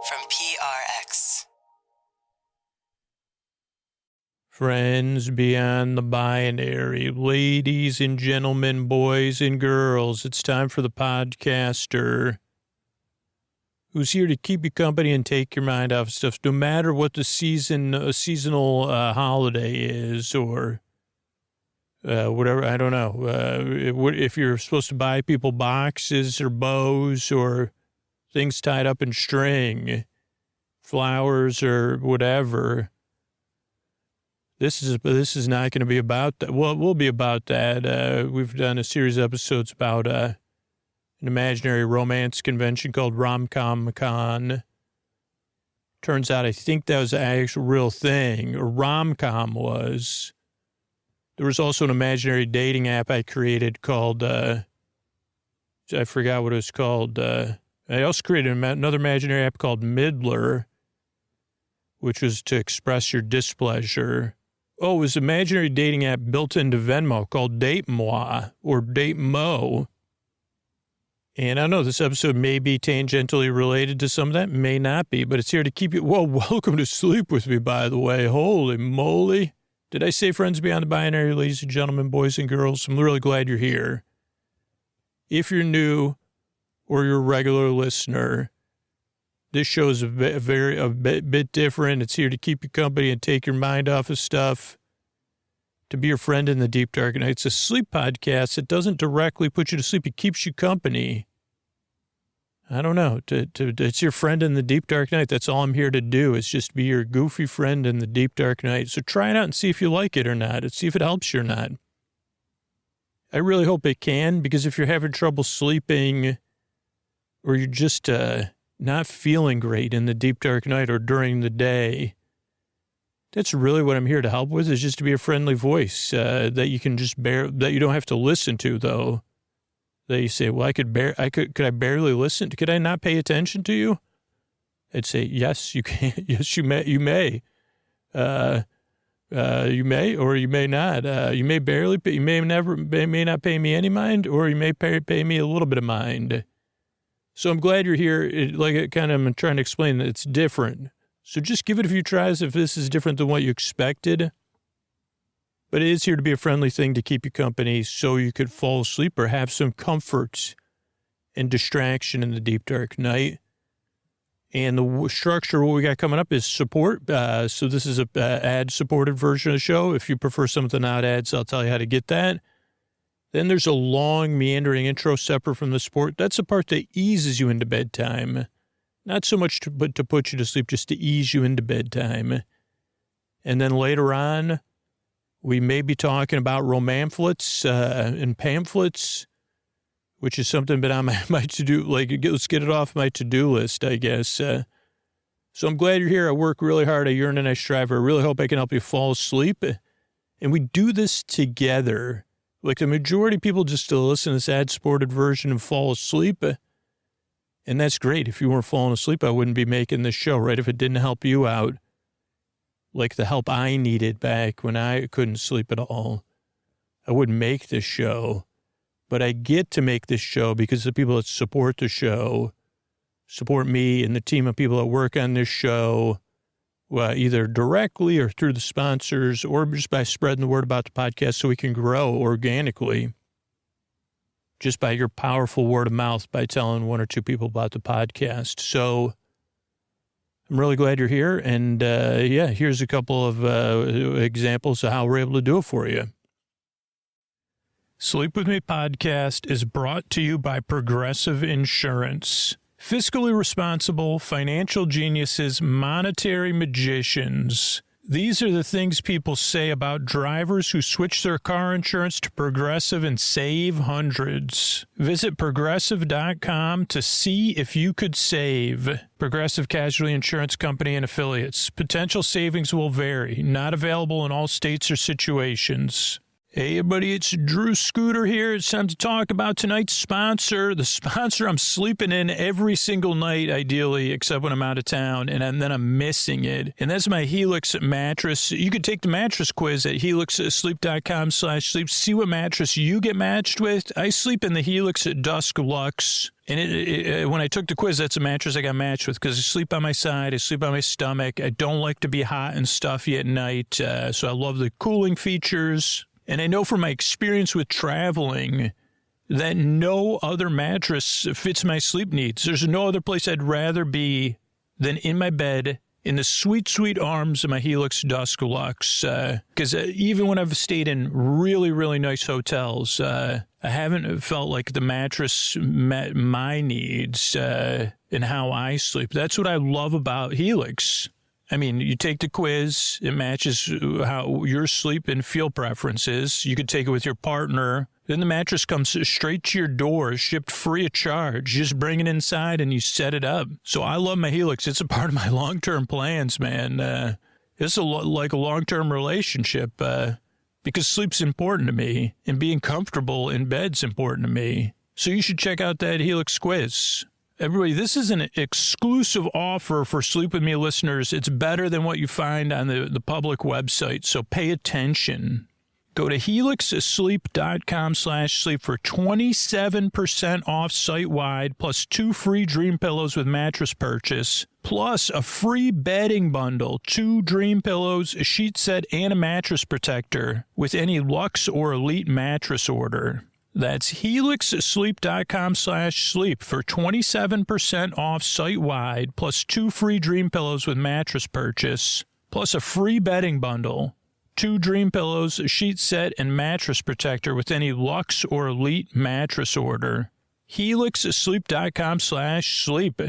from PRX. Friends beyond the binary, ladies and gentlemen, boys and girls, it's time for the podcaster who's here to keep you company and take your mind off stuff, no matter what the seasonal holiday is or whatever. I don't know. If you're supposed to buy people boxes or bows or things tied up in string, flowers or whatever. This is not going to be about that. Well, it will be about that. We've done a series of episodes about an imaginary romance convention called Rom-Com Con. Turns out I think that was an actual real thing. A rom-com was. There was also an imaginary dating app I created called, I forgot what it was called. I also created another imaginary app called Midler, which was to express your displeasure. Oh, it was an imaginary dating app built into Venmo called DateMoi or DateMo. And I don't know, this episode may be tangentially related to some of that, may not be, but it's here to keep you. Whoa, welcome to Sleep With Me, by the way. Holy moly. Did I say friends beyond the binary, ladies and gentlemen, boys and girls? I'm really glad you're here. If you're new or you're a regular listener, this show is a bit different. It's here to keep you company and take your mind off of stuff, to be your friend in the deep dark night. It's a sleep podcast. It doesn't directly put you to sleep. It keeps you company. I don't know. It's your friend in the deep dark night. That's all I'm here to do, is just be your goofy friend in the deep dark night. So try it out and see if you like it or not, and see if it helps you or not. I really hope it can, because if you're having trouble sleeping or you're just not feeling great in the deep dark night or during the day, that's really what I'm here to help with, is just to be a friendly voice that you can just that you don't have to listen to, though. That you say, well, could I barely listen? Could I not pay attention to you? I'd say, yes, you can. Yes, you may. You may, or you may not. You may barely. You may not pay me any mind, or you may pay me a little bit of mind. So I'm glad you're here. I'm trying to explain that it's different. So just give it a few tries if this is different than what you expected. But it is here to be a friendly thing to keep you company so you could fall asleep or have some comfort and distraction in the deep dark night. And the structure, what we got coming up is support. So this is a ad-supported version of the show. If you prefer something without ads, I'll tell you how to get that. Then there's a long, meandering intro separate from the support. That's the part that eases you into bedtime. Not so much to put you to sleep, just to ease you into bedtime. And then later on, we may be talking about romanflets and pamphlets, which is something been on my to-do, let's get it off my to-do list, I guess. So I'm glad you're here. I work really hard. I yearn and I strive. I really hope I can help you fall asleep. And we do this together. Like the majority of people just listen to this ad-supported version and fall asleep. And that's great. If you weren't falling asleep, I wouldn't be making this show, right? If it didn't help you out, like the help I needed back when I couldn't sleep at all, I wouldn't make this show. But I get to make this show because the people that support the show, support me and the team of people that work on this show, either directly or through the sponsors or just by spreading the word about the podcast so we can grow organically. Just by your powerful word of mouth, by telling one or two people about the podcast. So I'm really glad you're here. And here's a couple of examples of how we're able to do it for you. Sleep With Me podcast is brought to you by Progressive Insurance. Fiscally responsible, financial geniuses, monetary magicians. These are the things people say about drivers who switch their car insurance to Progressive and save hundreds. Visit Progressive.com to see if you could save. Progressive Casualty Insurance Company and Affiliates. Potential savings will vary. Not available in all states or situations. Hey, everybody, it's Drew Scooter here. It's time to talk about tonight's sponsor, the sponsor I'm sleeping in every single night, ideally, except when I'm out of town, and then I'm missing it. And that's my Helix mattress. You could take the mattress quiz at helixsleep.com/sleep. See what mattress you get matched with. I sleep in the Helix Dusk Luxe. And when I took the quiz, that's a mattress I got matched with because I sleep on my side, I sleep on my stomach. I don't like to be hot and stuffy at night, so I love the cooling features. And I know from my experience with traveling that no other mattress fits my sleep needs. There's no other place I'd rather be than in my bed in the sweet, sweet arms of my Helix Dusk Luxe. Because even when I've stayed in really, really nice hotels, I haven't felt like the mattress met my needs and how I sleep. That's what I love about Helix. I mean, you take the quiz, it matches how your sleep and feel preferences. You could take it with your partner. Then the mattress comes straight to your door, shipped free of charge. You just bring it inside and you set it up. So I love my Helix. It's a part of my long-term plans, man. It's like a long-term relationship because sleep's important to me and being comfortable in bed's important to me. So you should check out that Helix quiz. Everybody, this is an exclusive offer for Sleep With Me listeners. It's better than what you find on the public website, so pay attention. Go to helixsleep.com/sleep for 27% off site-wide, plus 2 free Dream Pillows with mattress purchase, plus a free bedding bundle, 2 Dream Pillows, a sheet set, and a mattress protector with any Luxe or Elite mattress order. That's helixsleep.com/sleep for 27% off site-wide, plus 2 free Dream Pillows with mattress purchase, plus a free bedding bundle, 2 Dream Pillows, a sheet set, and mattress protector with any Luxe or Elite mattress order. helixsleep.com/sleep.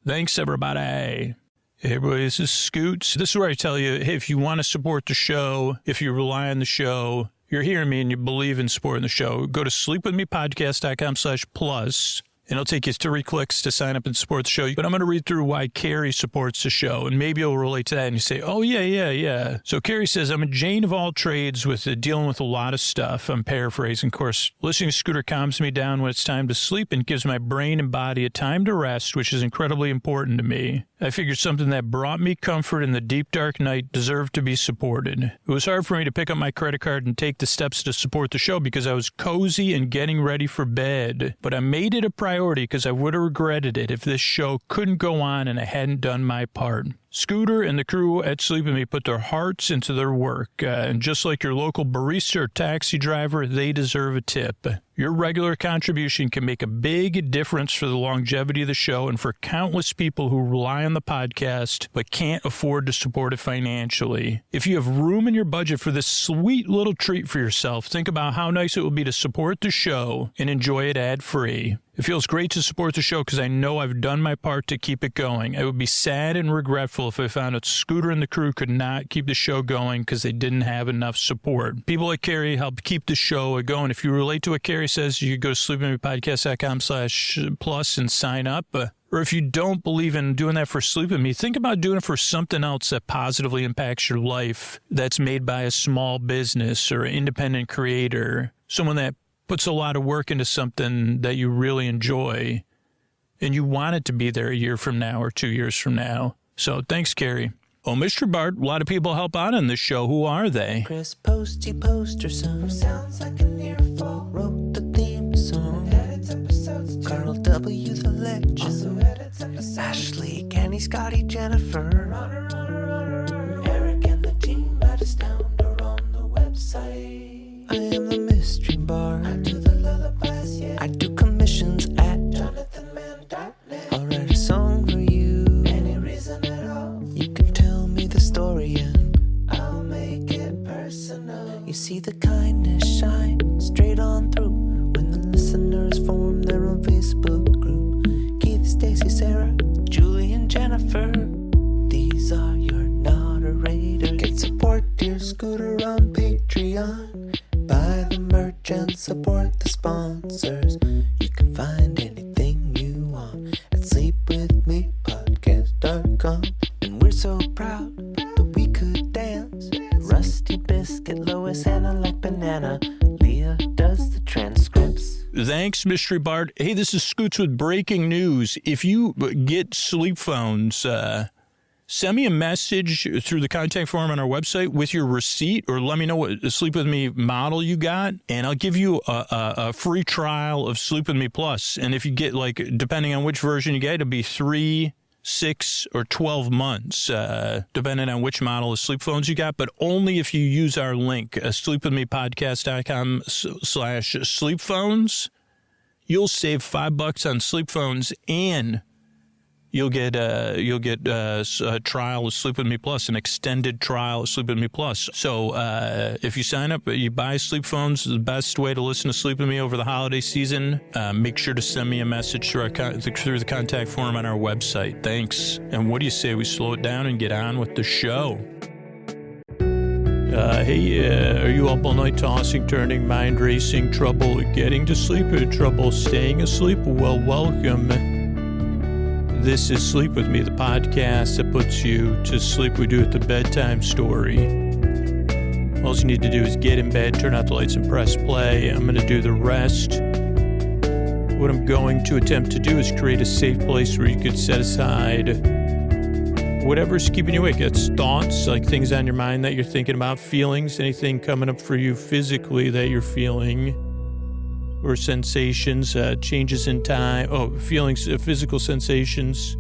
Thanks, everybody. Hey, everybody, this is Scoots. This is where I tell you, hey, if you want to support the show, if you rely on the show, you're hearing me and you believe in supporting the show, go to sleepwithmepodcast.com/plus, and it'll take you 3 clicks to sign up and support the show. But I'm going to read through why Carrie supports the show, and maybe you'll relate to that, and you say, oh, yeah. So Carrie says, I'm a Jane of all trades with dealing with a lot of stuff. I'm paraphrasing. Of course, listening to Scooter calms me down when it's time to sleep and gives my brain and body a time to rest, which is incredibly important to me. I figured something that brought me comfort in the deep, dark night deserved to be supported. It was hard for me to pick up my credit card and take the steps to support the show because I was cozy and getting ready for bed. But I made it a priority because I would have regretted it if this show couldn't go on and I hadn't done my part. Scooter and the crew at Sleep With Me put their hearts into their work. And just like your local barista or taxi driver, they deserve a tip. Your regular contribution can make a big difference for the longevity of the show and for countless people who rely on the podcast but can't afford to support it financially. If you have room in your budget for this sweet little treat for yourself, think about how nice it would be to support the show and enjoy it ad-free. It feels great to support the show because I know I've done my part to keep it going. I would be sad and regretful if I found out Scooter and the crew could not keep the show going because they didn't have enough support. People like Carrie help keep the show going. If you relate to what Carrie says, you can go to sleepwithmepodcast.com/plus and sign up. Or if you don't believe in doing that for Sleep With Me, think about doing it for something else that positively impacts your life that's made by a small business or an independent creator, someone that puts a lot of work into something that you really enjoy and you want it to be there a year from now or 2 years from now. So thanks, Carrie. Oh, Mr. Bart, a lot of people help out on this show. Who are they? Chris Posty Poster Son sounds like an earful. Wrote the theme song. Edits episodes too. Carl W. the Legend. Also edits episodes. Ashley, Kenny, Scotty, Jennifer. Runner. Eric and the team at Astound are on the website. I am the mystery bard. I do the lullabies, yeah. I do commissions at jonathanmann.net. I'll write a song for you. Any reason at all. You can tell me the story and I'll make it personal. You see the kindness shine straight on through when the listeners form their own Facebook group. Keith, Stacy, Sarah, Julie, and Jennifer. These are your moderators. Get support dear Scooter on Patreon. Buy the merch and support the sponsors. You can find anything you want at sleepwithmepodcast.com. And we're so proud that we could dance. Rusty Biscuit, Lois, Anna, like Thanks, Mystery Bart. Hey, this is Scoots with breaking news. If you get sleep phones, send me a message through the contact form on our website with your receipt, or let me know what Sleep With Me model you got, and I'll give you a free trial of Sleep With Me Plus. And if you get, like, depending on which version you get, it'll be 3, 6, or 12 months, depending on which model of sleep phones you got, but only if you use our link, sleepwithmepodcast.com/sleep phones. You'll save $5 on sleep phones, and you'll get a trial of Sleep With Me Plus, an extended trial of Sleep With Me Plus. So if you sign up, you buy sleep phones, the best way to listen to Sleep With Me over the holiday season. Make sure to send me a message through the contact form on our website. Thanks. And what do you say we slow it down and get on with the show? Hey, are you up all night tossing, turning, mind racing, trouble getting to sleep, or trouble staying asleep? Well, welcome. This is Sleep With Me, the podcast that puts you to sleep. We do it the bedtime story. All you need to do is get in bed, turn out the lights, and press play. I'm going to do the rest. What I'm going to attempt to do is create a safe place where you could set aside whatever's keeping you awake. It's thoughts, like things on your mind that you're thinking about, feelings, anything coming up for you physically that you're feeling, or sensations, changes in time, feelings, physical sensations,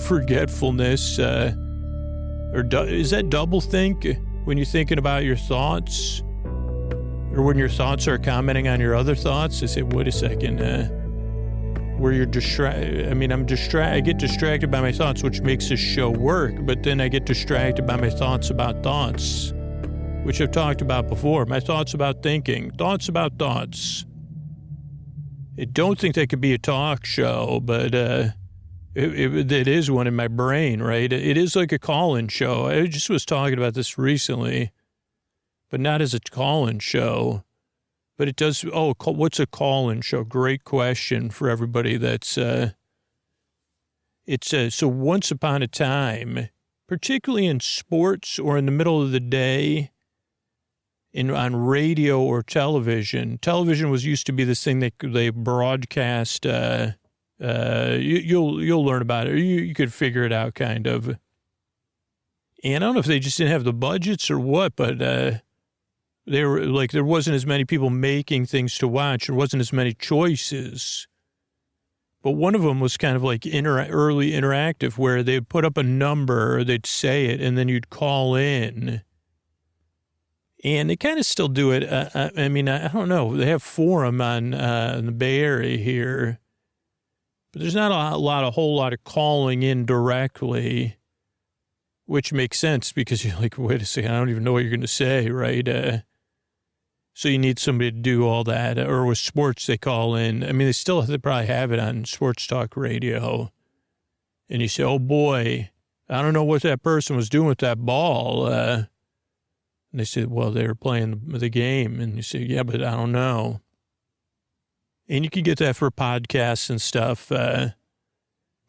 forgetfulness, is that double think when you're thinking about your thoughts, or when your thoughts are commenting on your other thoughts? I say, wait a second, where you're I get distracted by my thoughts, which makes this show work, but then I get distracted by my thoughts about thoughts, which I've talked about before. My thoughts about thinking, thoughts about thoughts. I don't think that could be a talk show, but it is one in my brain, right? It is like a call-in show. I just was talking about this recently, but not as a call-in show. But it does, what's a call-in show? Great question for everybody that's, so once upon a time, particularly in sports or in the middle of the day, on radio or television was used to be this thing that they broadcast, you'll learn about it, or you could figure it out kind of. And I don't know if they just didn't have the budgets or what, but, they were like, there wasn't as many people making things to watch. There wasn't as many choices. But one of them was kind of like early interactive, where they'd put up a number, or they'd say it, and then you'd call in. And they kind of still do it. I don't know. They have Forum on in the Bay Area here. But there's not a whole lot of calling in directly, which makes sense because you're like, wait a second, I don't even know what you're going to say, right? So you need somebody to do all that. Or with sports, they call in. I mean, they probably have it on sports talk radio. And you say, oh, boy, I don't know what that person was doing with that ball. And they say, well, they were playing the game. And you say, yeah, but I don't know. And you can get that for podcasts and stuff.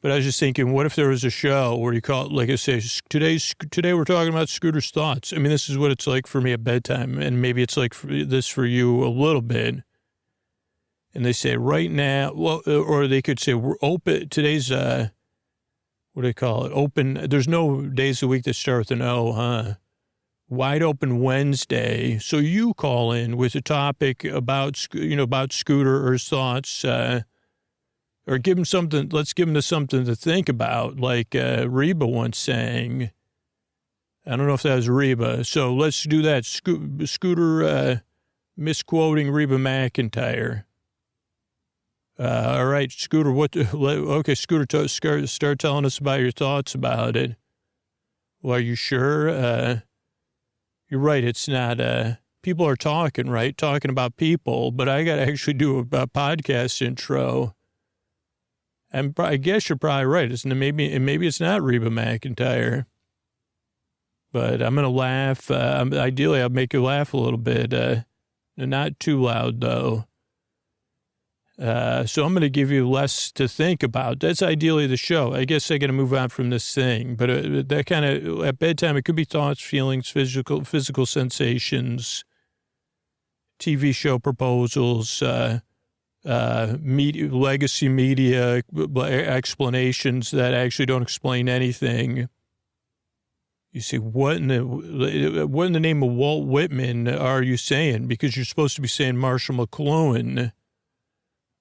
But I was just thinking, what if there was a show where you call it, like I say, today we're talking about Scooter's thoughts. I mean, this is what it's like for me at bedtime, and maybe it's like this for you a little bit. And they say right now, well, or they could say we're open. Today's what do they call it? Open. There's no days a week that start with an O, huh? Wide Open Wednesday. So you call in with a topic about Scooter or his thoughts. Or give them something, let's give them something to think about, like Reba once sang. I don't know if that was Reba. So let's do that. Scooter misquoting Reba McEntire. All right, Scooter, Scooter, start telling us about your thoughts about it. Well, are you sure? You're right, it's not, people are talking, right? Talking about people, but I got to actually do a podcast intro. I guess you're probably right. Isn't it? Maybe it's not Reba McEntire. But I'm going to laugh. Ideally, I'll make you laugh a little bit. Not too loud, though. So I'm going to give you less to think about. That's ideally the show. I guess I got to move on from this thing. But that kind of, at bedtime, it could be thoughts, feelings, physical sensations, TV show proposals, legacy media explanations that actually don't explain anything. You say, what in the name of Walt Whitman are you saying? Because you're supposed to be saying Marshall McLuhan,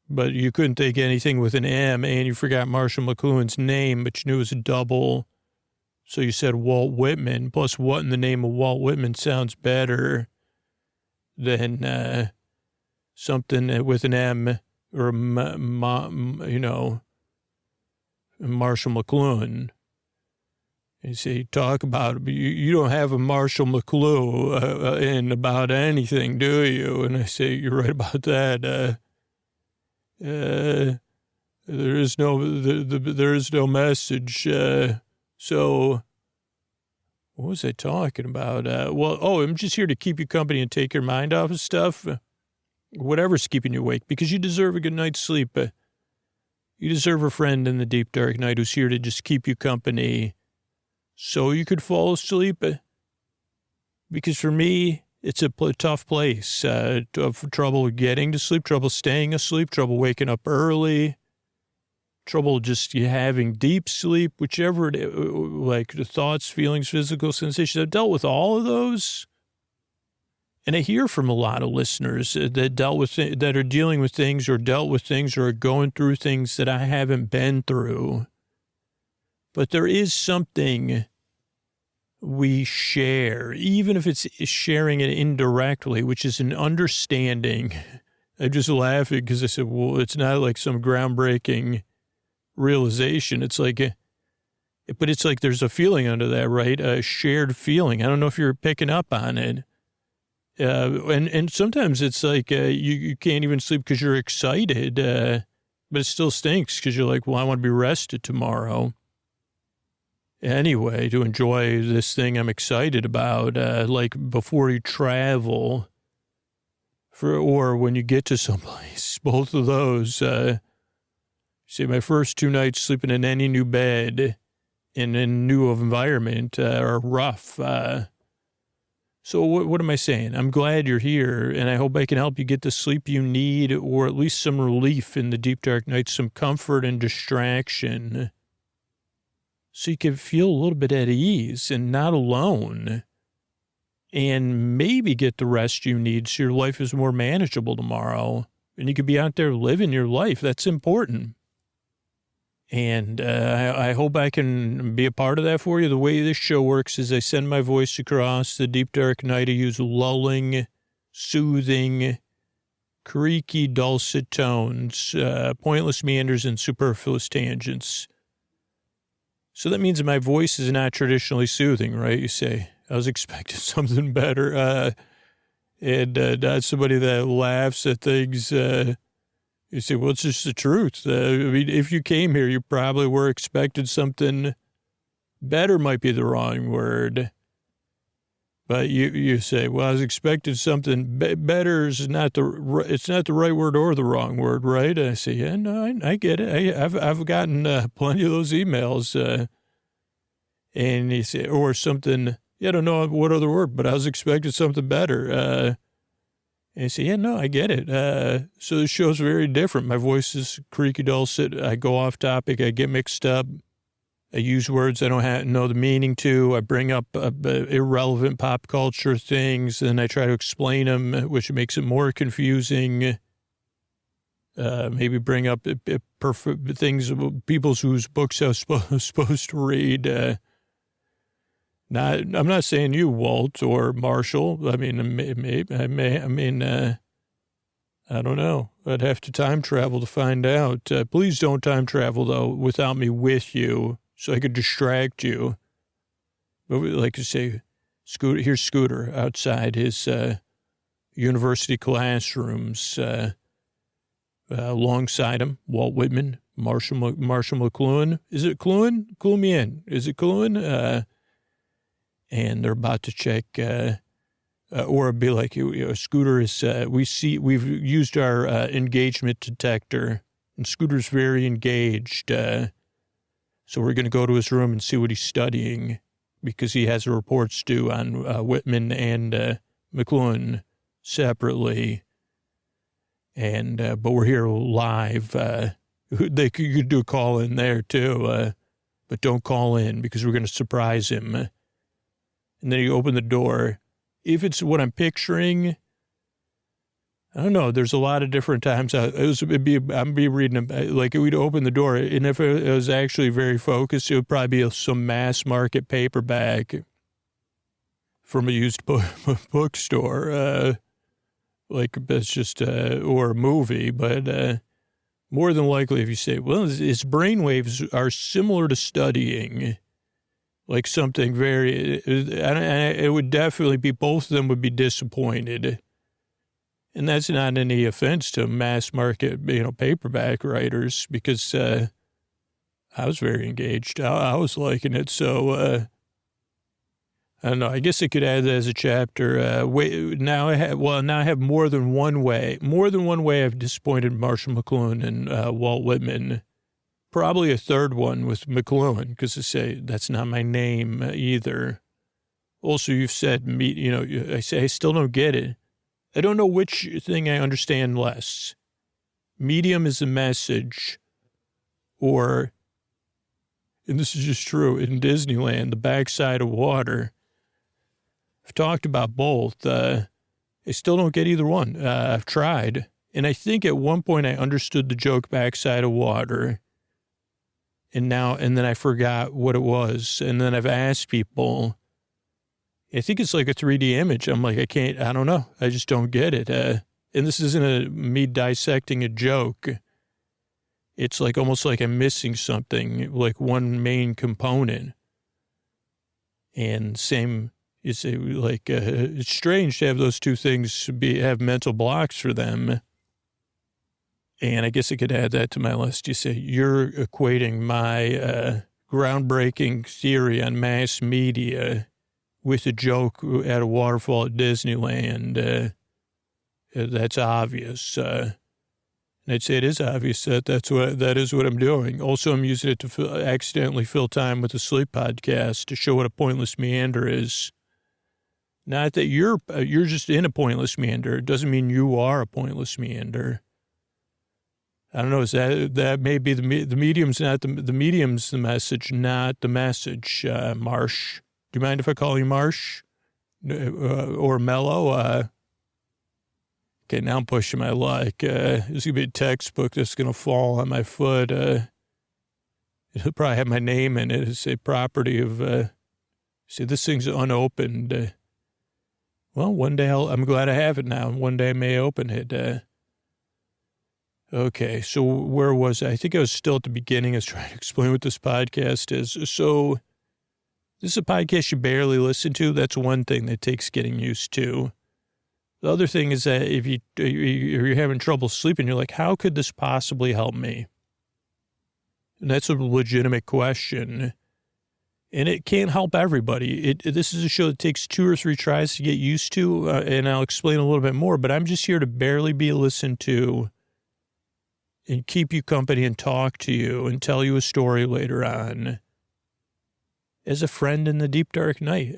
but you couldn't think anything with an M, and you forgot Marshall McLuhan's name, but you knew it was a double. So you said Walt Whitman. Plus, what in the name of Walt Whitman sounds better than something with an M or, Marshall McLuhan. You say, talk about it, but you don't have a Marshall McLuhan in about anything, do you? And I say, you're right about that. There is no message. So what was I talking about? I'm just here to keep you company and take your mind off of stuff. Whatever's keeping you awake, because you deserve a good night's sleep. You deserve a friend in the deep, dark night who's here to just keep you company so you could fall asleep. Because for me, it's a tough place. Trouble getting to sleep, trouble staying asleep, trouble waking up early, trouble just having deep sleep, whichever, like the thoughts, feelings, physical sensations. I've dealt with all of those. And I hear from a lot of listeners that are dealing with things or dealt with things or are going through things that I haven't been through. But there is something we share, even if it's sharing it indirectly, which is an understanding. I'm just laughing because I said, well, it's not like some groundbreaking realization. It's like, but it's like there's a feeling under that, right? A shared feeling. I don't know if you're picking up on it. And sometimes it's like you can't even sleep because you're excited, but it still stinks because you're like, well, I want to be rested tomorrow. Anyway, to enjoy this thing I'm excited about, like before you travel or when you get to someplace, both of those, say my first 2 nights sleeping in any new bed in a new environment are rough. So what am I saying? I'm glad you're here, and I hope I can help you get the sleep you need, or at least some relief in the deep, dark night, some comfort and distraction, so you can feel a little bit at ease and not alone, and maybe get the rest you need so your life is more manageable tomorrow, and you can be out there living your life. That's important. And I hope I can be a part of that for you. The way this show works is I send my voice across the deep, dark night. I use lulling, soothing, creaky, dulcet tones, pointless meanders, and superfluous tangents. So that means my voice is not traditionally soothing, right? You say, I was expecting something better. And not somebody that laughs at things. You say, well, it's just the truth. I mean, if you came here, you probably were expecting something better might be the wrong word. But you say, well, I was expecting something better is not it's not the right word or the wrong word, right? And I say, yeah, no, I get it. I've gotten plenty of those emails. And you say, or something, I don't know what other word, but I was expecting something better. And I say, yeah, no, I get it. So the show's very different. My voice is creaky, dulcet. I go off topic. I get mixed up. I use words I don't know the meaning to. I bring up irrelevant pop culture things, and I try to explain them, which makes it more confusing. Maybe bring up things, people whose books I was supposed to read. I'm not saying you, Walt or Marshall. I mean, I don't know. I'd have to time travel to find out. Please don't time travel, though, without me with you, so I could distract you. But like I say, here's Scooter outside his university classrooms. Alongside him, Walt Whitman, Marshall McLuhan. Is it Cluhan? Clue me in. Is it Cluhan? And they're about to check, or it'd be like, Scooter is, we've used our engagement detector, and Scooter's very engaged. So we're going to go to his room and see what he's studying, because he has reports due on Whitman and McLuhan separately. And, but we're here live. You could do a call in there too, but don't call in because we're going to surprise him. And then you open the door. If it's what I'm picturing, I don't know. There's a lot of different times. I'd be reading, like we'd open the door, and if it was actually very focused, it would probably be some mass market paperback from a used bookstore, like it's just, or a movie. But more than likely, if you say, well, his brainwaves are similar to studying, like something very, it would definitely be, both of them would be disappointed. And that's not any offense to mass market, paperback writers, because I was very engaged. I was liking it. So I don't know. I guess I could add that as a chapter. Now I have more than one way. More than one way I've disappointed Marshall McLuhan and Walt Whitman. Probably a third one with McLuhan, because I say that's not my name either. Also, you've said I say I still don't get it. I don't know which thing I understand less. Medium is a message, or, and this is just true, in Disneyland, the backside of water. I've talked about both. I still don't get either one. I've tried. And I think at one point I understood the joke backside of water. And then I forgot what it was. And then I've asked people, I think it's like a 3D image. I'm like, I don't know. I just don't get it. And this isn't me dissecting a joke. It's like almost like I'm missing something, like one main component. And same, it's like, it's strange to have those two things have mental blocks for them. And I guess I could add that to my list. You say, you're equating my groundbreaking theory on mass media with a joke at a waterfall at Disneyland. That's obvious. And I'd say it is obvious that is what I'm doing. Also, I'm using it to accidentally fill time with a sleep podcast to show what a pointless meander is. Not that you're just in a pointless meander. It doesn't mean you are a pointless meander. I don't know. Is that may be the medium's not the medium's the message, not the message. Marsh. Do you mind if I call you Marsh? Or Mello? Okay, now I'm pushing my luck. There's going to be a textbook that's going to fall on my foot. It'll probably have my name in it. It's a property of, see, this thing's unopened. Well, one day I'm glad I have it now. One day I may open it. Okay, so where was I? I think I was still at the beginning. I was trying to explain what this podcast is. So this is a podcast you barely listen to. That's one thing that takes getting used to. The other thing is that if you're having trouble sleeping, you're like, how could this possibly help me? And that's a legitimate question. And it can't help everybody. This is a show that takes 2 or 3 tries to get used to, and I'll explain a little bit more, but I'm just here to barely be listened to and keep you company and talk to you and tell you a story later on. As a friend in the deep, dark night,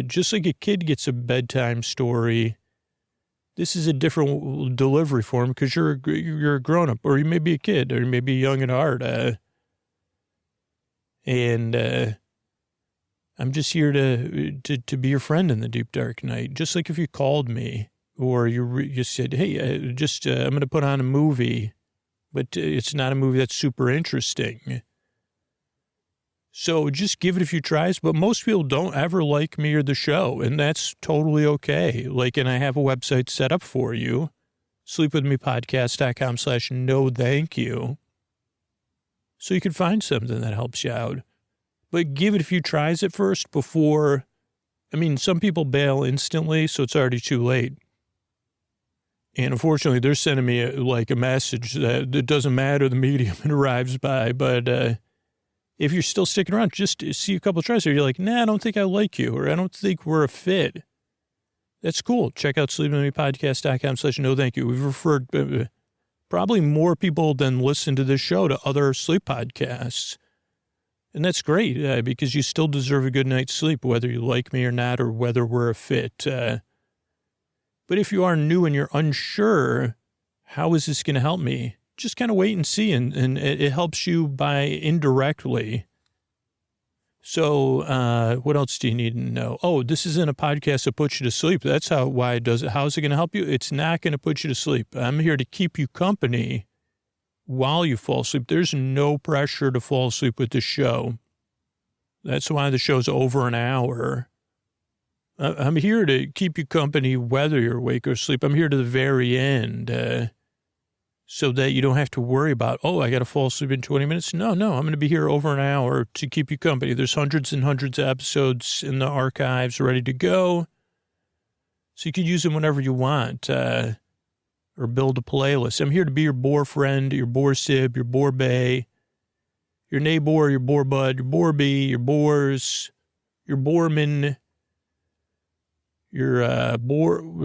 just like a kid gets a bedtime story, this is a different delivery form because you're a grown-up, or you may be a kid, or you may be young at heart. And I'm just here to be your friend in the deep, dark night. Just like if you called me or you said, hey, I'm going to put on a movie, but it's not a movie that's super interesting. So just give it a few tries, but most people don't ever like me or the show, and that's totally okay. And I have a website set up for you, sleepwithmepodcast.com/no thank you. So you can find something that helps you out. But give it a few tries at first before, some people bail instantly, so it's already too late. And unfortunately, they're sending me a message that it doesn't matter the medium it arrives by, but if you're still sticking around, just see a couple of tries. Or you're like, nah, I don't think I like you, or I don't think we're a fit. That's cool. Check out sleepwithmepodcast.com/no thank you. We've referred probably more people than listen to this show to other sleep podcasts. And that's great because you still deserve a good night's sleep, whether you like me or not, or whether we're a fit. But if you are new and you're unsure, how is this going to help me? Just kind of wait and see. And it helps you by indirectly. So what else do you need to know? Oh, this isn't a podcast that puts you to sleep. That's why it does it. How is it going to help you? It's not going to put you to sleep. I'm here to keep you company while you fall asleep. There's no pressure to fall asleep with the show. That's why the show's over an hour. I'm here to keep you company whether you're awake or asleep. I'm here to the very end so that you don't have to worry about, oh, I got to fall asleep in 20 minutes. No, I'm going to be here over an hour to keep you company. There's hundreds and hundreds of episodes in the archives ready to go. So you can use them whenever you want or build a playlist. I'm here to be your bore friend, your bore sib, your bore bay, your neighbor, your bore bud, your bore bee, your bores, your boreman, your Borloff,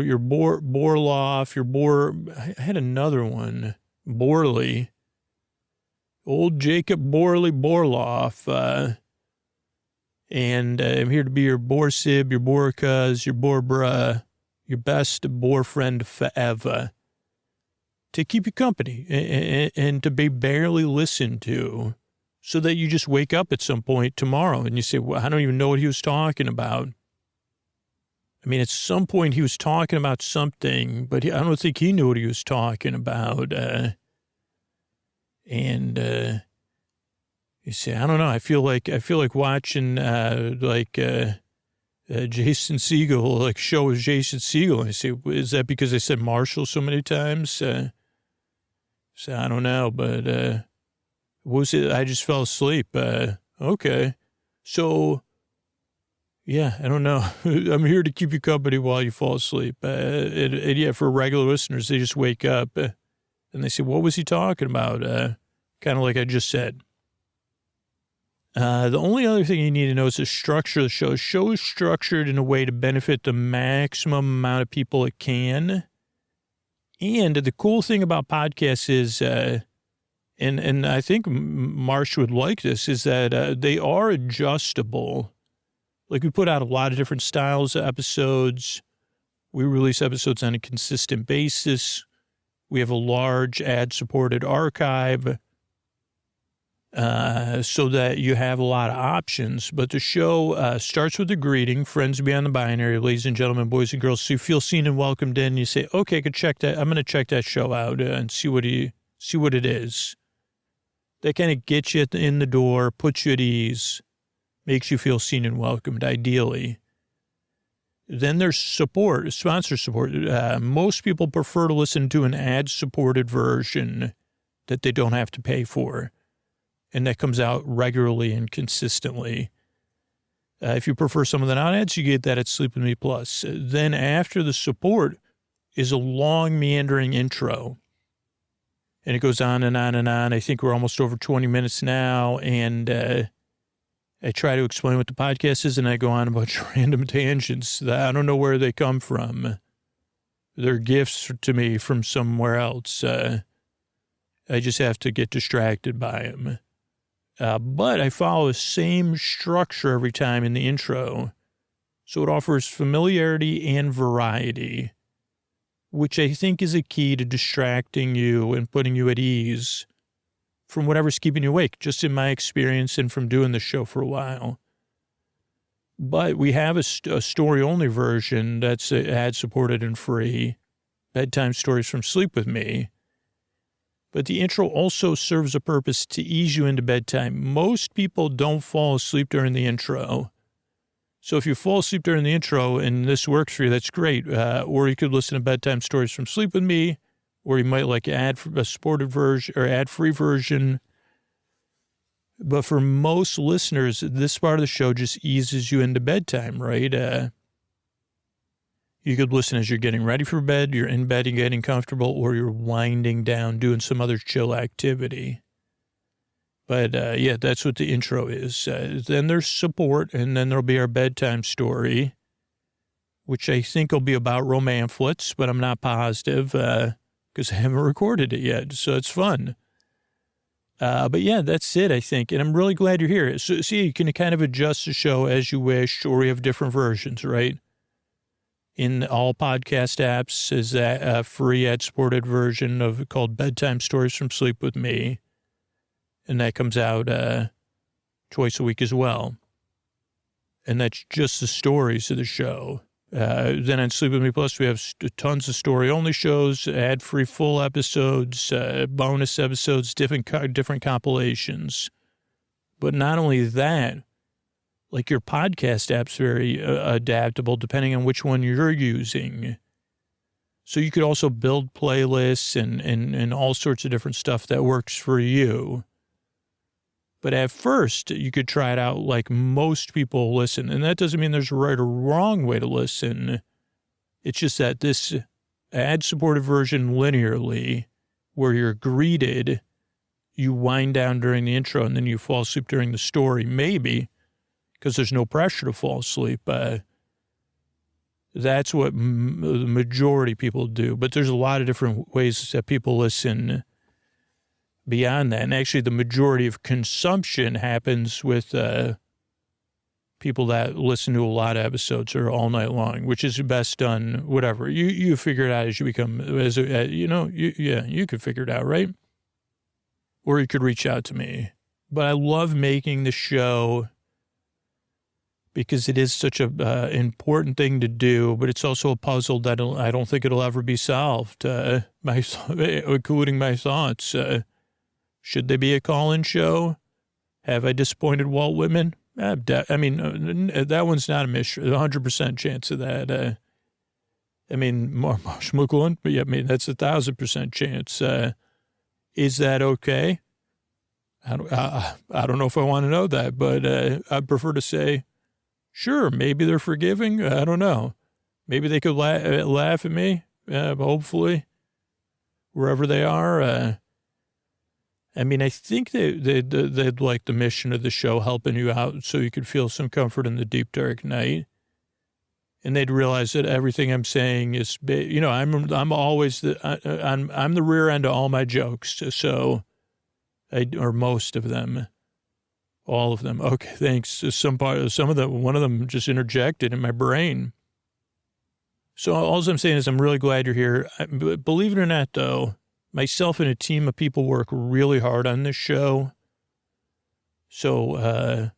your Bor. I had another one, Borley, old Jacob Borley Borloff, and I'm here to be your bore sib, your bore cuz, your bore bruh, your best bore friend forever, to keep you company and to be barely listened to, so that you just wake up at some point tomorrow and you say, well, I don't even know what he was talking about. I mean, at some point he was talking about something, but I don't think he knew what he was talking about. And you say, I don't know. I feel like watching Jason Segel, like show with Jason Segel. And I say, is that because I said Marshall so many times? So I don't know, but what was it? I just fell asleep. Okay, so. Yeah, I don't know. I'm here to keep you company while you fall asleep. And yeah, for regular listeners, they just wake up and they say, what was he talking about? Kind of like I just said. The only other thing you need to know is the structure of the show. The show is structured in a way to benefit the maximum amount of people it can. And the cool thing about podcasts is, and I think Marsh would like this, is that they are adjustable. Like, we put out a lot of different styles of episodes. We release episodes on a consistent basis. We have a large ad-supported archive so that you have a lot of options. But the show starts with a greeting, friends beyond the binary, ladies and gentlemen, boys and girls. So you feel seen and welcomed in. You say, okay, I could check that. I'm going to check that show out and see what it is. That kind of gets you in the door, puts you at ease. Makes you feel seen and welcomed, ideally. Then there's support, sponsor support. Most people prefer to listen to an ad-supported version that they don't have to pay for, and that comes out regularly and consistently. If you prefer some of the non-ads, you get that at Sleep With Me Plus. Then after the support is a long, meandering intro, and it goes on and on and on. I think we're almost over 20 minutes now, and I try to explain what the podcast is, and I go on a bunch of random tangents that I don't know where they come from. They're gifts to me from somewhere else. I just have to get distracted by them. But I follow the same structure every time in the intro. So it offers familiarity and variety, which I think is a key to distracting you and putting you at ease from whatever's keeping you awake, just in my experience and from doing the show for a while. But we have a story-only version that's ad-supported and free, bedtime stories from Sleep With Me. But the intro also serves a purpose to ease you into bedtime. Most people don't fall asleep during the intro. So if you fall asleep during the intro and this works for you, that's great. Or you could listen to bedtime stories from Sleep With Me, or you might like a supported version or ad-free version. But for most listeners, this part of the show just eases you into bedtime, right? You could listen as you're getting ready for bed, you're in bed and getting comfortable, or you're winding down, doing some other chill activity. But yeah, that's what the intro is. Then there's support, and then there'll be our bedtime story, which I think will be about romanflets, but I'm not positive. Because I haven't recorded it yet, so it's fun. But yeah, that's it, I think. And I'm really glad you're here. So, see, you can kind of adjust the show as you wish, or we have different versions, right? in all podcast apps is that free ad-supported version of called Bedtime Stories from Sleep With Me. And that comes out twice a week as well. And that's just the stories of the show. Then on Sleep With Me Plus, we have tons of story-only shows, ad-free full episodes, bonus episodes, different compilations. But not only that, like your podcast app's very adaptable depending on which one you're using. So you could also build playlists and all sorts of different stuff that works for you. But at first, you could try it out like most people listen. And that doesn't mean there's a right or wrong way to listen. It's just that this ad-supported version linearly, where you're greeted, you wind down during the intro and then you fall asleep during the story, maybe, because there's no pressure to fall asleep. That's what the majority of people do. But there's a lot of different ways that people listen beyond that. And actually, the majority of consumption happens with people that listen to a lot of episodes or all night long, which is best done, whatever. You figure it out as you become, you could figure it out, right? Or you could reach out to me. But I love making the show because it is such a important thing to do, but it's also a puzzle that I don't think it'll ever be solved, including my thoughts. Should they be a call-in show? Have I disappointed Walt Whitman? I mean, that one's not a mystery. 100% chance of that. I mean, Marsh McLuhan, but yeah, I mean, that's 1,000% chance. Is that okay? I don't know if I want to know that, but I'd prefer to say, sure, maybe they're forgiving. I don't know. Maybe they could laugh at me, hopefully, wherever they are. I mean, I think they'd like the mission of the show, helping you out so you could feel some comfort in the deep, dark night. And they'd realize that everything I'm saying is, I'm always I'm the rear end of all my jokes. So, or most of them, all of them. Okay, thanks. One of them just interjected in my brain. So all I'm saying is I'm really glad you're here. Believe it or not, though, myself and a team of people work really hard on this show. So,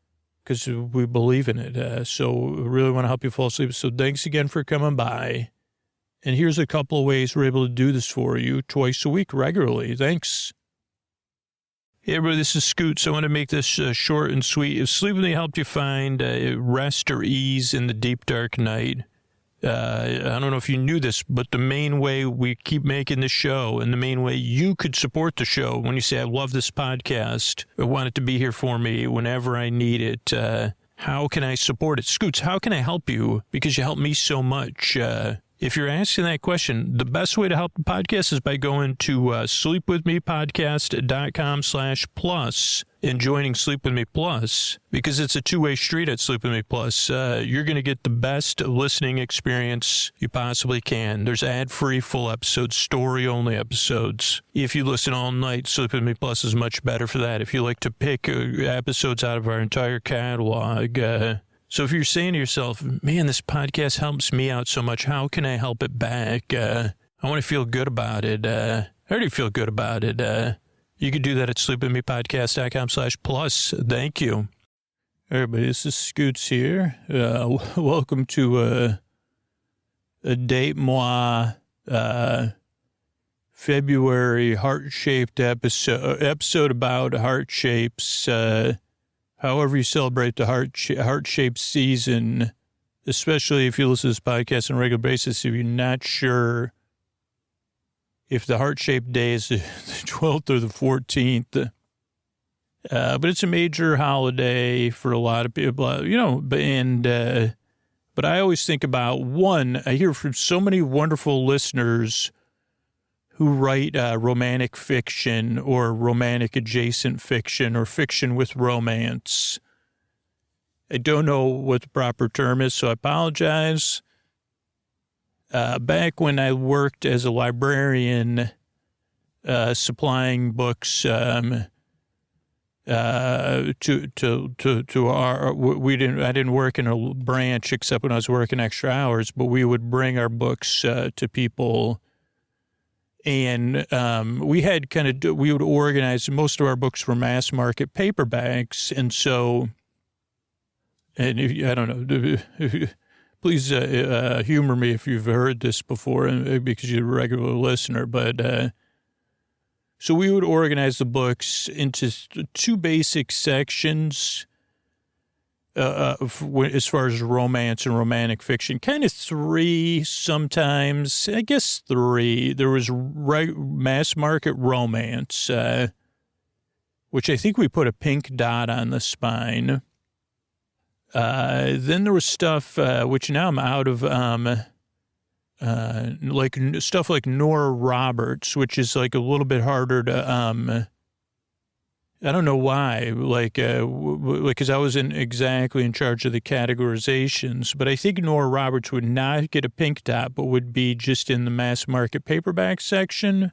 because we believe in it. So we really want to help you fall asleep. So thanks again for coming by. And here's a couple of ways we're able to do this for you twice a week regularly. Thanks. Hey, everybody, this is Scoot. So I want to make this short and sweet. If Sleep With Me helped you find rest or ease in the deep, dark night, I don't know if you knew this, but the main way we keep making the show and the main way you could support the show when you say, I love this podcast, I want it to be here for me whenever I need it, how can I support it? Scoots, how can I help you? Because you help me so much. If you're asking that question, the best way to help the podcast is by going to sleepwithmepodcast.com/plus and joining Sleep With Me Plus, because it's a two-way street at Sleep With Me Plus. You're going to get the best listening experience you possibly can. There's ad-free full episodes, story-only episodes. If you listen all night, Sleep With Me Plus is much better for that. If you like to pick episodes out of our entire catalog, so if you're saying to yourself, man, this podcast helps me out so much, how can I help it back? I want to feel good about it. I already feel good about it. You could do that at sleepwithmepodcast.com/plus. Thank you. Everybody, this is Scoots here. Welcome to a DateMoi February heart-shaped episode about heart shapes. However you celebrate the heart-shaped season, especially if you listen to this podcast on a regular basis, if you're not sure if the heart-shaped day is the 12th or the 14th. But it's a major holiday for a lot of people, but I always think about, I hear from so many wonderful listeners who write romantic fiction or romantic adjacent fiction or fiction with romance. I don't know what the proper term is, so I apologize. Back when I worked as a librarian, supplying books I didn't work in a branch except when I was working extra hours, but we would bring our books to people. And we would organize, most of our books were mass market paperbacks. And so, I don't know, please humor me if you've heard this before because you're a regular listener. But so we would organize the books into two basic sections as far as romance and romantic fiction, kind of three sometimes, I guess three. There was mass market romance, which I think we put a pink dot on the spine. Then there was stuff, which now I'm out of, like stuff like Nora Roberts, which is like a little bit harder to, I don't know why, because I wasn't exactly in charge of the categorizations, but I think Nora Roberts would not get a pink dot, but would be just in the mass market paperback section.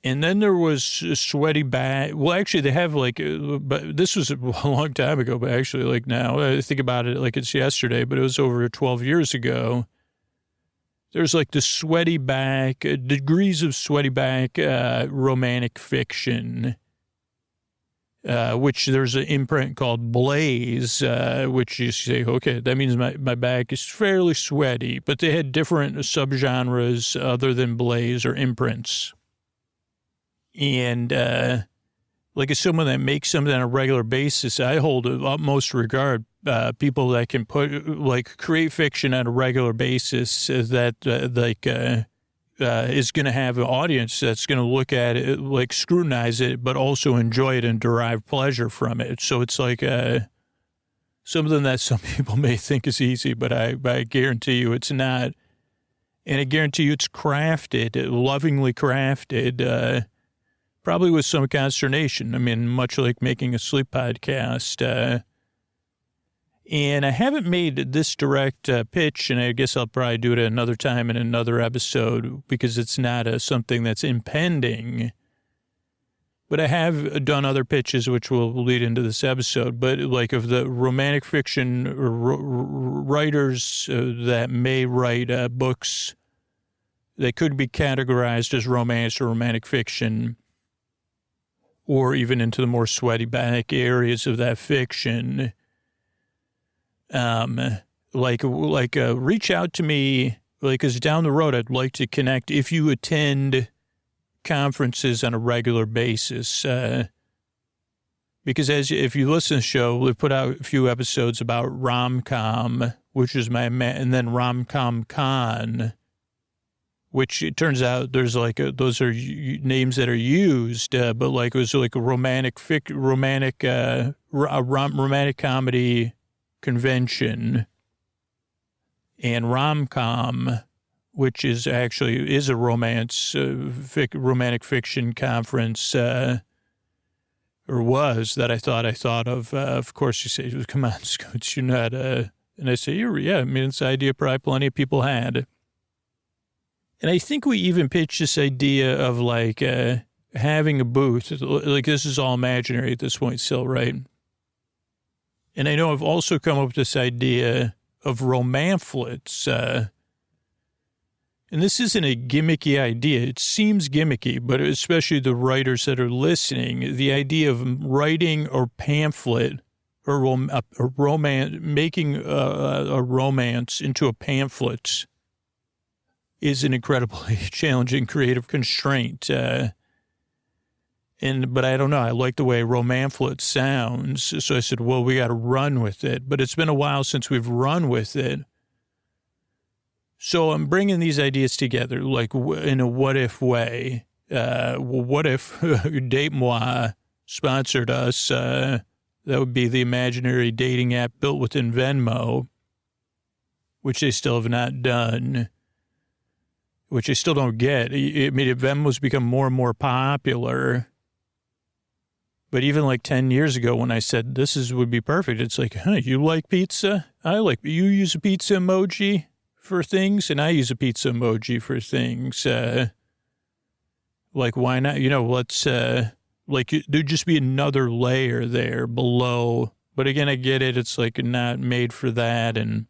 And then there was Sweaty Bag. Well, actually, they have but this was a long time ago, but actually, like now, I think about it like it's yesterday, but it was over 12 years ago. There's like the Sweaty Back, degrees of Sweaty Back romantic fiction. Which there's an imprint called Blaze, which you say, okay, that means my back is fairly sweaty, but they had different subgenres other than Blaze or imprints. And, like as someone that makes something on a regular basis, I hold of utmost regard, people that can create fiction on a regular basis that, is going to have an audience that's going to look at it, like scrutinize it, but also enjoy it and derive pleasure from it. So it's like something that some people may think is easy, but I guarantee you it's not. And I guarantee you it's crafted, lovingly crafted, probably with some consternation. I mean, much like making a sleep podcast. And I haven't made this direct pitch, and I guess I'll probably do it another time in another episode because it's not something that's impending. But I have done other pitches, which will lead into this episode. But like of the romantic fiction writers that may write books that could be categorized as romance or romantic fiction, or even into the more sweaty back areas of that fiction. Reach out to me, because down the road, I'd like to connect if you attend conferences on a regular basis. Because if you listen to the show, we've put out a few episodes about rom-com, which is and then rom-com con, which it turns out there's those are names that are used, but it was like a romantic comedy convention, and rom-com, which is a romance, romantic fiction conference, or was, that I thought of. Of course, you say, come on, Scoots, you're not, and I say, it's an idea probably plenty of people had. And I think we even pitched this idea of having a booth, this is all imaginary at this point still, right? And I know I've also come up with this idea of romanflets. And this isn't a gimmicky idea. It seems gimmicky, but especially the writers that are listening, the idea of writing a pamphlet or romance, making a romance into a pamphlet is an incredibly challenging creative constraint. But I don't know. I like the way romanflet sounds. So I said, well, we got to run with it. But it's been a while since we've run with it. So I'm bringing these ideas together, in a what-if way. What if DateMoi sponsored us? That would be the imaginary dating app built within Venmo, which they still have not done, which I still don't get. I mean, Venmo's become more and more popular. But even 10 years ago when I said would be perfect, it's you like pizza? You use a pizza emoji for things, and I use a pizza emoji for things. Why not? like there'd just be another layer there below. But again, I get it. It's like not made for that and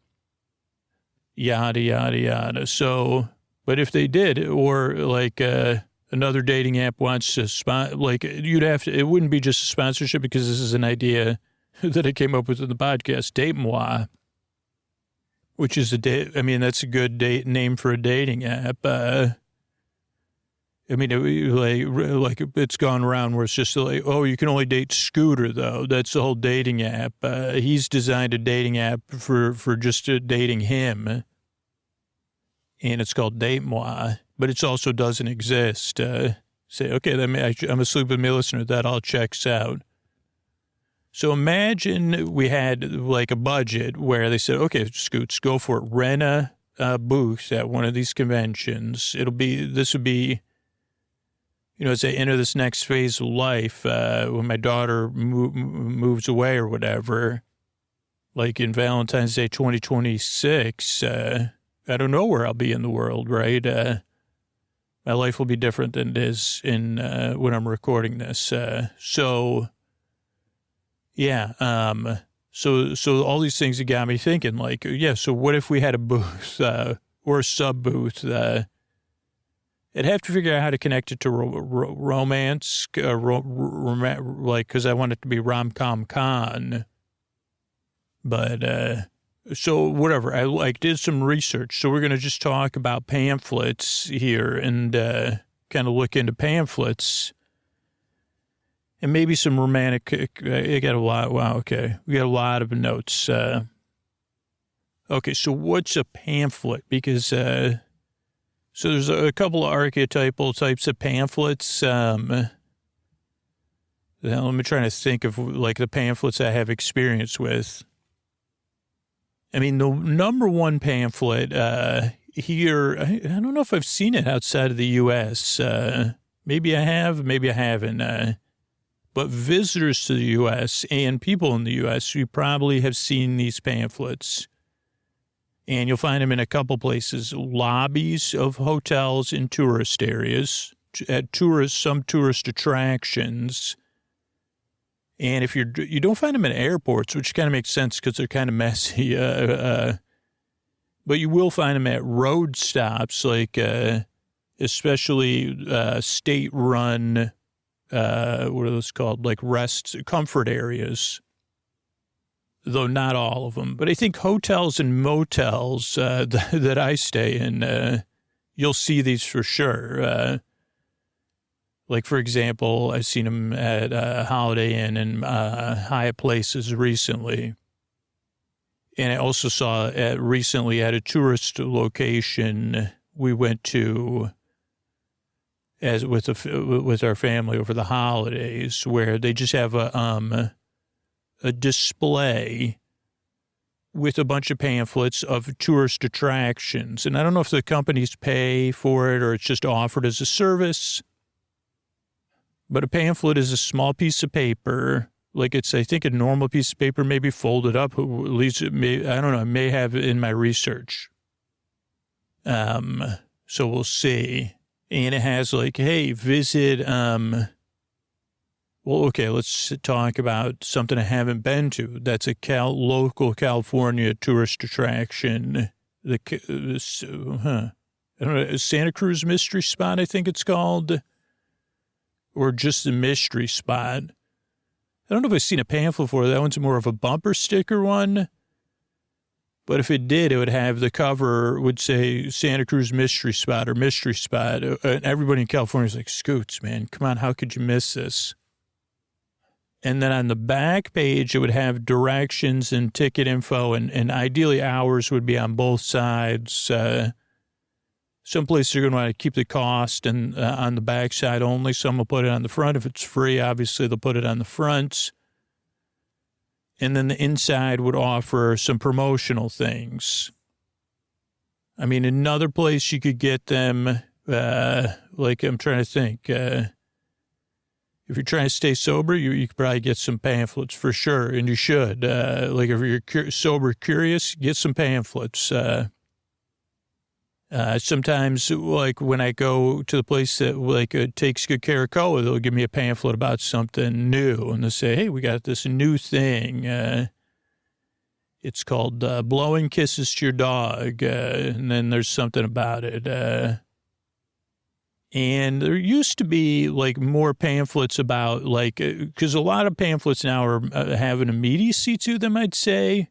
yada, yada, yada. So, but if they did, or like another dating app wants to it wouldn't be just a sponsorship because this is an idea that I came up with in the podcast, DateMoi, which is that's a good name for a dating app. Like it's gone around where it's just like, oh, you can only date Scooter, though. That's the whole dating app. He's designed a dating app for just dating him. And it's called DateMoi, but it also doesn't exist. Say, okay, I'm asleep with my listener. That all checks out. So imagine we had like a budget where they said, okay, Scoots, go for it. Rent a booth at one of these conventions. This would be, as I enter this next phase of life, when my daughter moves away or whatever, like in Valentine's Day 2026, I don't know where I'll be in the world, right? My life will be different than it is when I'm recording this. So all these things that got me thinking, like, so what if we had a booth or a sub booth? I'd have to figure out how to connect it to romance, because I want it to be rom-com con. But, so whatever, I did some research. So we're going to just talk about pamphlets here and kind of look into pamphlets and maybe some romantic. I got a lot. Wow. Okay. We got a lot of notes. Okay. So what's a pamphlet? Because, so there's a couple of archetypal types of pamphlets. Let me try to think of like the pamphlets I have experience with. I mean, the number one pamphlet here, I don't know if I've seen it outside of the U.S. Maybe I have, maybe I haven't. But visitors to the U.S. and people in the U.S., you probably have seen these pamphlets. And you'll find them in a couple places, lobbies of hotels in tourist areas, at some tourist attractions. And if you don't find them at airports, which kind of makes sense because they're kind of messy, but you will find them at road stops, like especially state-run, what are those called, like comfort areas, though not all of them. But I think hotels and motels that I stay in, you'll see these for sure. Like, for example, I've seen them at Holiday Inn and Hyatt Places recently. And I also saw recently at a tourist location we went to with our family over the holidays, where they just have a display with a bunch of pamphlets of tourist attractions. And I don't know if the companies pay for it or it's just offered as a service. But a pamphlet is a small piece of paper, like it's, I think, a normal piece of paper, maybe folded up. At least it may, I don't know, I may have it in my research. So we'll see. And it has like, hey, visit, well, okay, let's talk about something I haven't been to. That's a local California tourist attraction. I don't know, Santa Cruz Mystery Spot, I think it's called. Or just a mystery spot. I don't know if I've seen a pamphlet for it. That one's more of a bumper sticker one. But if it did, it would have the cover would say Santa Cruz Mystery Spot or Mystery Spot. And everybody in California is like, Scoots, man, come on, how could you miss this? And then on the back page, it would have directions and ticket info, and ideally hours would be on both sides. Some places are going to want to keep the cost and on the back side only. Some will put it on the front. If it's free, obviously they'll put it on the front. And then the inside would offer some promotional things. I mean, another place you could get them, like I'm trying to think. If you're trying to stay sober, you could probably get some pamphlets for sure, and you should. Like if you're sober curious, get some pamphlets. Sometimes, like, when I go to the place that, like, takes good care of Koa, they'll give me a pamphlet about something new. And they'll say, hey, we got this new thing. It's called Blowing Kisses to Your Dog. And then there's something about it. And there used to be, like, more pamphlets about, like, because a lot of pamphlets now are have an immediacy to them, I'd say,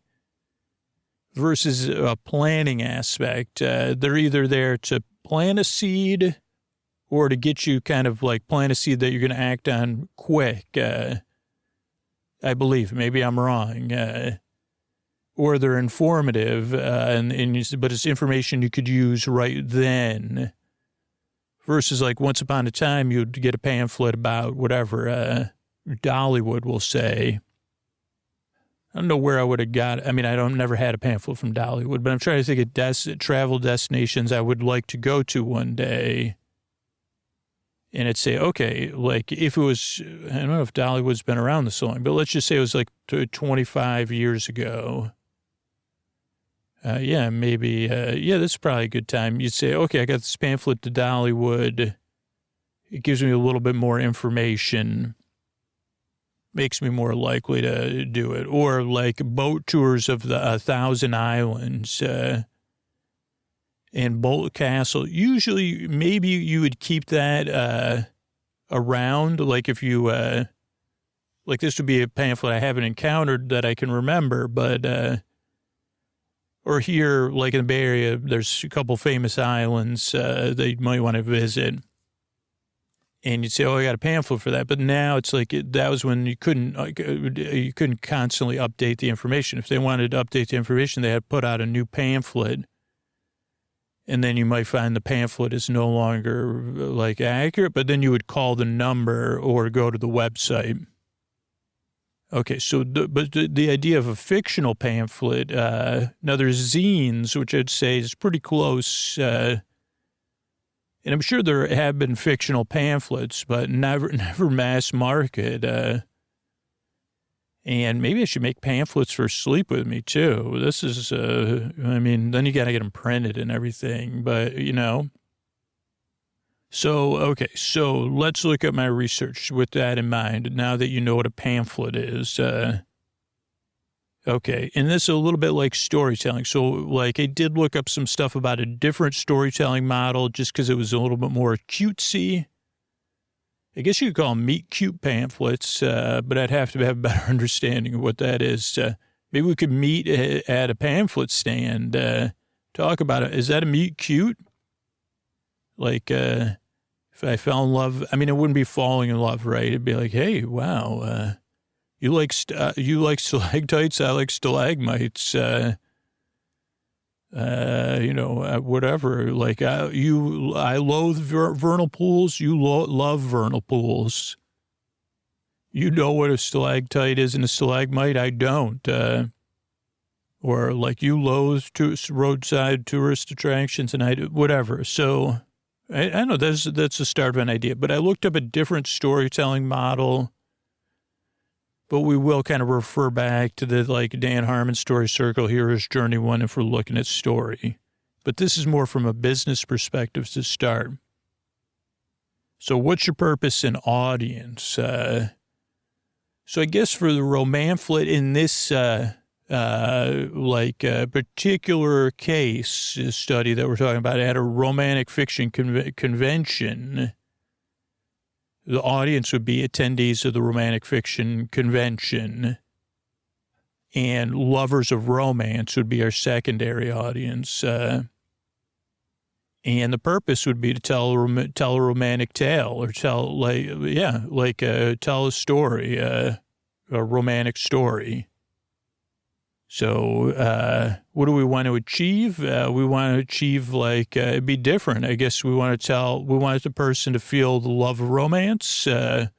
versus a planning aspect. They're either there to plant a seed or to get you kind of like plant a seed that you're going to act on quick. I believe. Maybe I'm wrong. Or they're informative, but it's information you could use right then. Versus like once upon a time, you'd get a pamphlet about whatever Dollywood will say. I don't know where I would have got. I mean, never had a pamphlet from Dollywood, but I'm trying to think of travel destinations I would like to go to one day. And it'd say, okay, like if it was, I don't know if Dollywood's been around this long, but let's just say it was like 25 years ago. Yeah, maybe. Yeah, that's probably a good time. You'd say, okay, I got this pamphlet to Dollywood. It gives me a little bit more information. Makes me more likely to do it. Or like boat tours of the 1,000 islands and Bolt Castle. Usually, maybe you would keep that around. Like if you, like this would be a pamphlet I haven't encountered that I can remember, but, or here, like in the Bay Area, there's a couple famous islands that you might want to visit. And you'd say, oh, I got a pamphlet for that. But now it's like that was when you couldn't constantly update the information. If they wanted to update the information, they had to put out a new pamphlet. And then you might find the pamphlet is no longer like accurate, but then you would call the number or go to the website. Okay, so the idea of a fictional pamphlet, now there's zines, which I'd say is pretty close. And I'm sure there have been fictional pamphlets, but never mass market. And maybe I should make pamphlets for Sleep With Me, too. This is, I mean, then you got to get them printed and everything, but, you know. So, okay, so let's look at my research with that in mind, now that you know what a pamphlet is. Okay, and this is a little bit like storytelling. So, like, I did look up some stuff about a different storytelling model just because it was a little bit more cutesy. I guess you could call them meet cute pamphlets, but I'd have to have a better understanding of what that is. Maybe we could meet at a pamphlet stand, talk about it. Is that a meet cute? Like, if I fell in love, I mean, it wouldn't be falling in love, right? It'd be like, hey, wow, you like stalactites, I like stalagmites, you know, whatever. Like, I loathe vernal pools, you love vernal pools. You know what a stalactite is and a stalagmite, I don't. Or like you loathe roadside tourist attractions and I do, whatever. So I know that's the start of an idea, but I looked up a different storytelling model. But we will kind of refer back to the, like, Dan Harmon Story Circle, Hero's Journey one, if we're looking at story. But this is more from a business perspective to start. So what's your purpose and audience? So I guess for the romanflet in this, particular case study that we're talking about at a romantic fiction convention, the audience would be attendees of the romantic fiction convention, and lovers of romance would be our secondary audience. And the purpose would be to tell a romantic tale or tell a story, a romantic story. So what do we want to achieve? We want to achieve, it'd be different. I guess we want the person to feel the love of romance. I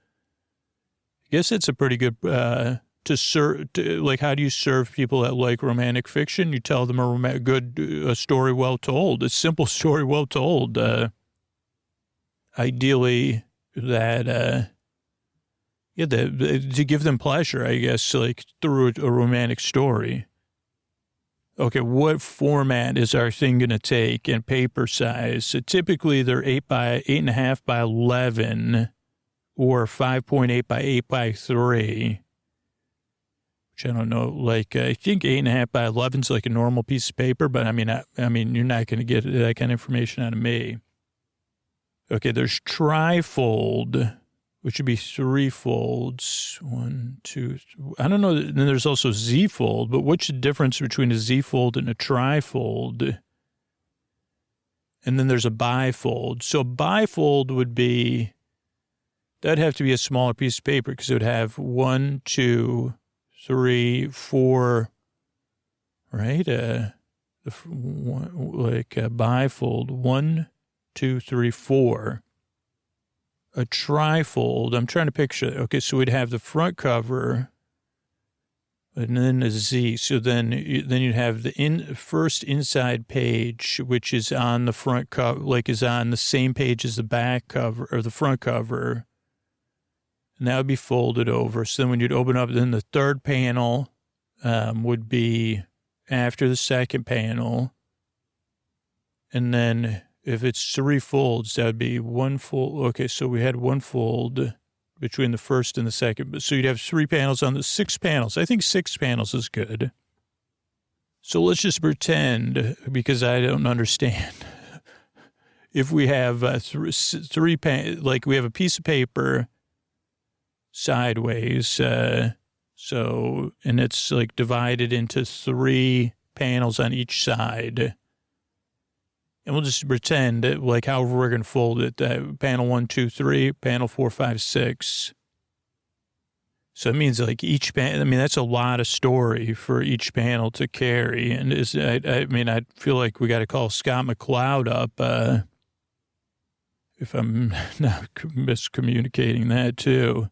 guess it's a pretty good, how do you serve people that like romantic fiction? You tell them a story well told, a simple story well told. Ideally that, to give them pleasure, I guess, like through a romantic story. Okay, what format is our thing going to take and paper size? So typically they're 8.5 by 11 or 5.8 by 8 by 3, which I don't know. Like, I think 8.5 by 11 is like a normal piece of paper, but I mean, you're not going to get that kind of information out of me. Okay, there's trifold, which would be 3 folds. 1, 2, 3. I don't know. Then there's also Z-fold, but what's the difference between a Z-fold and a trifold? And then there's a bifold. So bifold would be, that'd have to be a smaller piece of paper because it would have 1, 2, 3, 4, right? Like a bifold, 1, 2, 3, 4. A trifold, I'm trying to picture it. Okay, so we'd have the front cover and then a Z. So then you'd have the first inside page, which is on the front cover, like is on the same page as the back cover or the front cover. And that would be folded over. So then when you'd open up, then the third panel would be after the second panel. And then if it's 3 folds, that would be 1 fold. Okay, so we had 1 fold between the first and the second. So you'd have 3 panels on the 6 panels. I think 6 panels is good. So let's just pretend, because I don't understand, if we have like we have a piece of paper sideways, and it's like divided into 3 panels on each side. And we'll just pretend that, like, however we're going to fold it, panel 1, 2, 3, panel 4, 5, 6. So it means like each panel, I mean, that's a lot of story for each panel to carry. And I feel like we got to call Scott McCloud up if I'm not miscommunicating that too.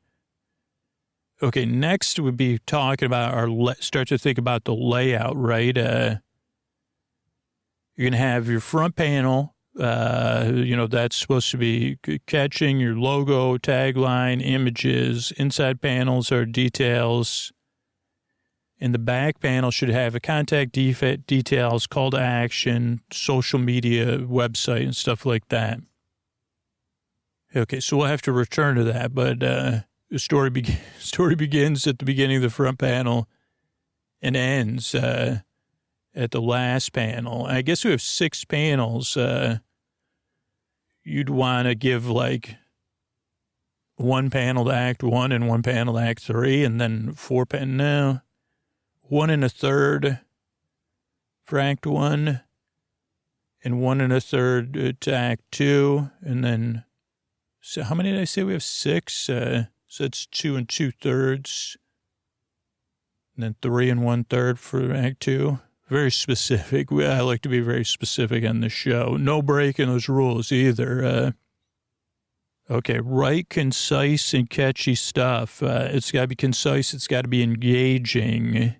Okay, next would be talking about start to think about the layout, right? You're going to have your front panel, that's supposed to be catching your logo, tagline, images. Inside panels are details. And the back panel should have a contact details, call to action, social media, website, and stuff like that. Okay, so we'll have to return to that, but the story begins at the beginning of the front panel and ends at the last panel. I guess we have 6 panels. You'd want to give like 1 panel to Act 1 and 1 panel to Act 3, and then 1 1/3 for Act 1, and 1 1/3 to Act 2, and then, so how many did I say? We have 6, so it's 2 2/3, and then 3 1/3 for Act 2. Very specific. I like to be very specific on this show. No breaking those rules either. Okay, write concise and catchy stuff. It's got to be concise. It's got to be engaging.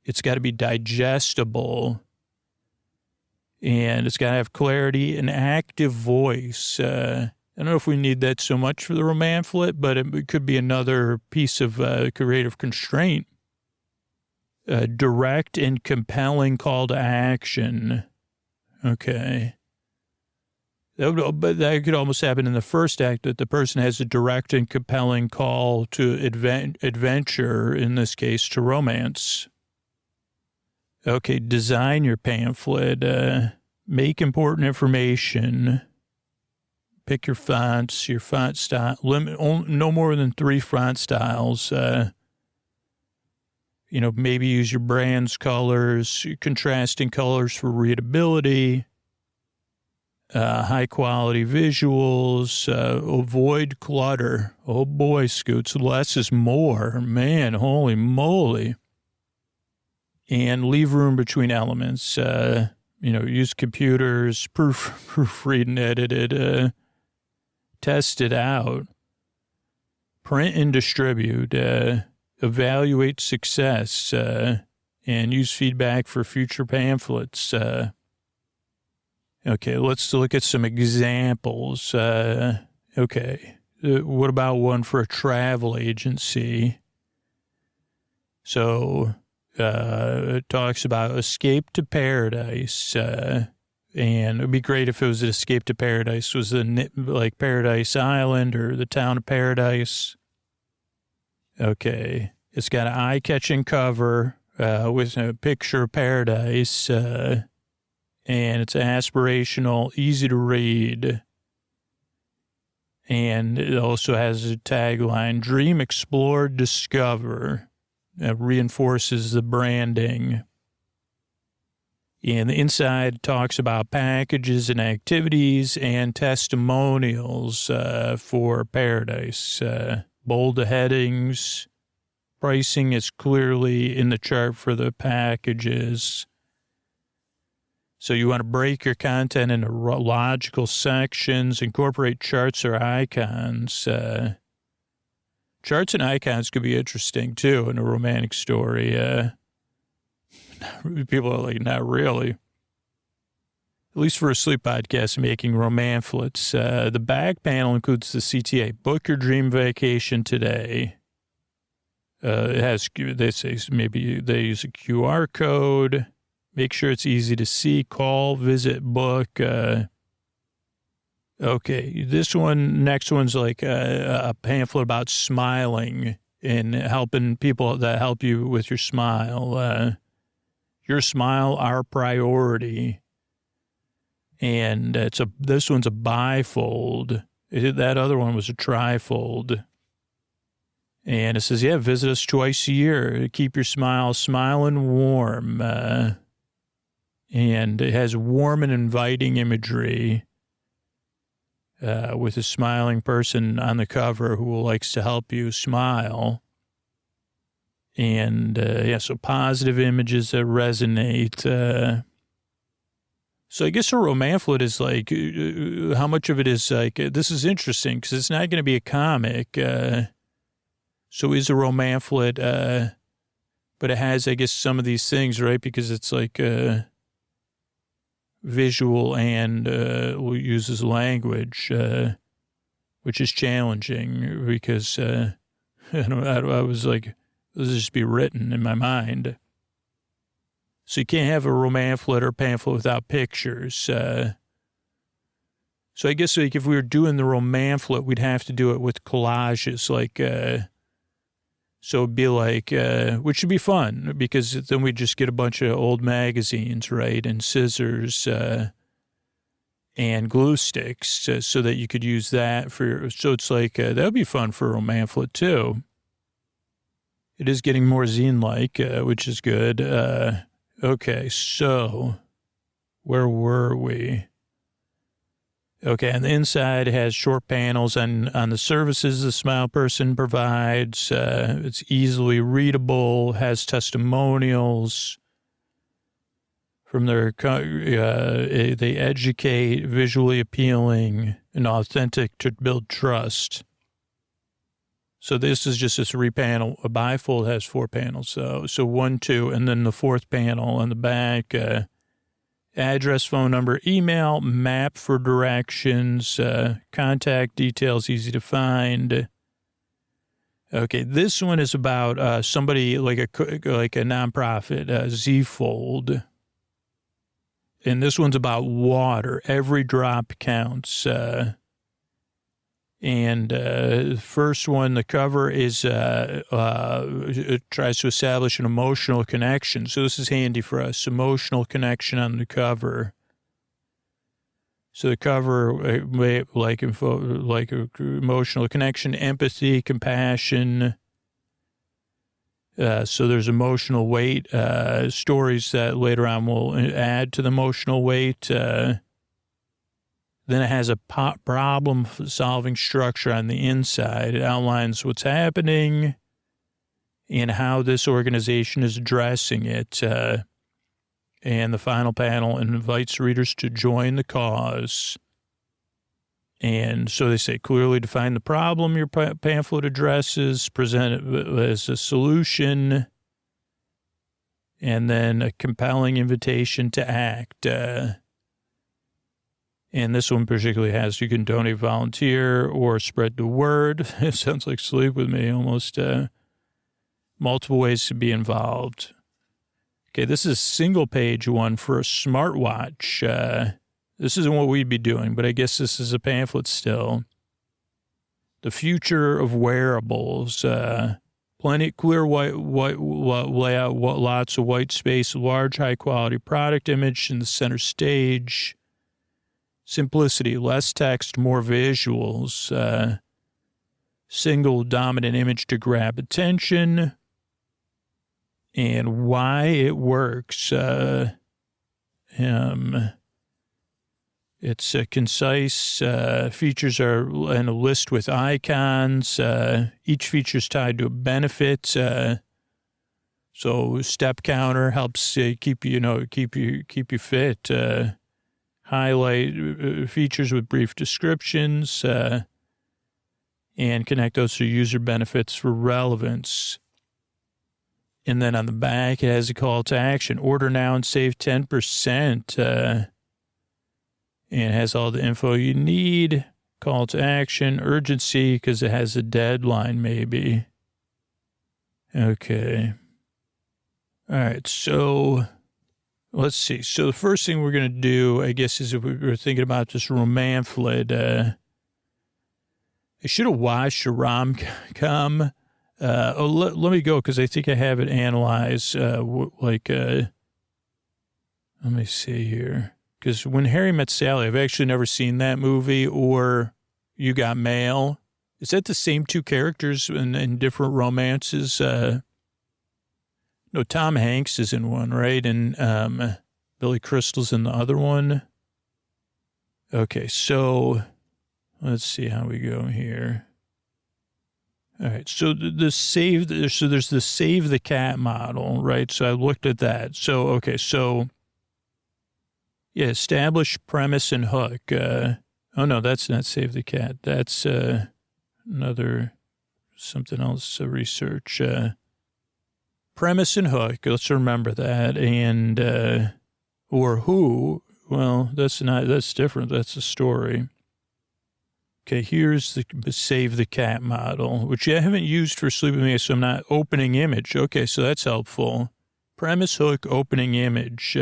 It's got to be digestible. And it's got to have clarity and active voice. I don't know if we need that so much for the Pamphlet, but it could be another piece of creative constraint. Direct and compelling call to action. Okay. But that could almost happen in the first act, that the person has a direct and compelling call to adventure, in this case, to romance. Okay, design your pamphlet. Make important information. Pick your fonts, your font style. Limit no more than 3 font styles. Maybe use your brand's colors, contrasting colors for readability, high quality visuals, avoid clutter. Oh boy, Scoots, less is more. Man, holy moly. And leave room between elements. Use computers, proofread and edit it, test it out, print and distribute, evaluate success, and use feedback for future pamphlets. Okay, let's look at some examples. Okay, what about one for a travel agency? So talks about Escape to Paradise. And it would be great if it was an Escape to Paradise, was like Paradise Island or the town of Paradise. Okay. It's got an eye-catching cover with a picture of paradise, and it's aspirational, easy to read. And it also has a tagline, Dream, Explore, Discover. It reinforces the branding. And the inside talks about packages and activities and testimonials for Paradise. Bold headings. Pricing is clearly in the chart for the packages. So you want to break your content into logical sections, incorporate charts or icons. Charts and icons could be interesting, too, in a romantic story. People are like, not really. At least for a sleep podcast, making romanflets. The back panel includes the CTA. Book your dream vacation today. It has, they say, maybe they use a QR code. Make sure it's easy to see. Call, visit, book. Okay, next one's like a pamphlet about smiling and helping people that help you with your smile. Your smile, our priority. And this one's a bifold. That other one was a trifold. And it says, visit us twice a year. Keep your smile smiling warm. And it has warm and inviting imagery with a smiling person on the cover who likes to help you smile. And, so positive images that resonate. So I guess a romanflet is like, how much of it is like, this is interesting because it's not going to be a comic. So is a romanflet, but it has, I guess, some of these things, right? Because it's like visual and uses language, which is challenging because I was like, this will just be written in my mind. So you can't have a romanflet or pamphlet without pictures. So I guess like if we were doing the romanflet, we'd have to do it with collages, like, so it'd be like, which would be fun because then we'd just get a bunch of old magazines, right, and scissors and glue sticks so that you could use that so it's like, that would be fun for a romanflet too. It is getting more zine-like, which is good. Okay, so where were we? Okay, and the inside has short panels on the services the smile person provides. It's easily readable, has testimonials from their, they educate, visually appealing, and authentic to build trust. So this is just a 3-panel. A bifold has 4 panels. So 1, 2, and then the 4th panel on the back, address, phone number, email, map for directions, contact details, easy to find. Okay, this one is about somebody like a nonprofit, Z-Fold. And this one's about water. Every drop counts. And first one, the cover is it tries to establish an emotional connection. So this is handy for us. Emotional connection on the cover. So the cover, like emotional connection, empathy, compassion. So there's emotional weight, stories that later on will add to the emotional weight. Then it has a problem-solving structure on the inside. It outlines what's happening and how this organization is addressing it. And the final panel invites readers to join the cause. And so they say, clearly define the problem your pamphlet addresses, present it as a solution, and then a compelling invitation to act. And this one particularly has, you can donate, volunteer, or spread the word. It sounds like Sleep With Me, almost multiple ways to be involved. Okay, this is a single page one for a smartwatch. This isn't what we'd be doing, but I guess this is a pamphlet still. The future of wearables. Plenty clear white layout, lots of white space, large high quality product image in the center stage. Simplicity, less text, more visuals. Single dominant image to grab attention. And why it works. It's concise. Features are in a list with icons. Each feature is tied to a benefit. So step counter helps keep you fit. Highlight features with brief descriptions. And connect those to user benefits for relevance. And then on the back, it has a call to action. Order now and save 10%. And it has all the info you need. Call to action, urgency, because it has a deadline maybe. Okay. All right, so let's see. So the first thing we're going to do, I guess, is if we were thinking about this pamphlet. I should have watched a rom-com. Let me go because I think I have it analyzed. Let me see here. Because When Harry Met Sally, I've actually never seen that movie, or You Got Mail. Is that the same two characters in different romances? No, Tom Hanks is in one, right? And Billy Crystal's in the other one. Okay, so let's see how we go here. All right, so there's the save the cat model, right? So I looked at that. So, okay, so... Yeah, establish premise and hook. Oh, no, that's not Save the Cat. That's something else, research. Premise and hook, let's remember that. And, or who, well, that's different. That's a story. Okay, here's the Save the Cat model, which I haven't used for Sleep With Me, so I'm not opening image. Okay, so that's helpful. Premise, hook, opening image.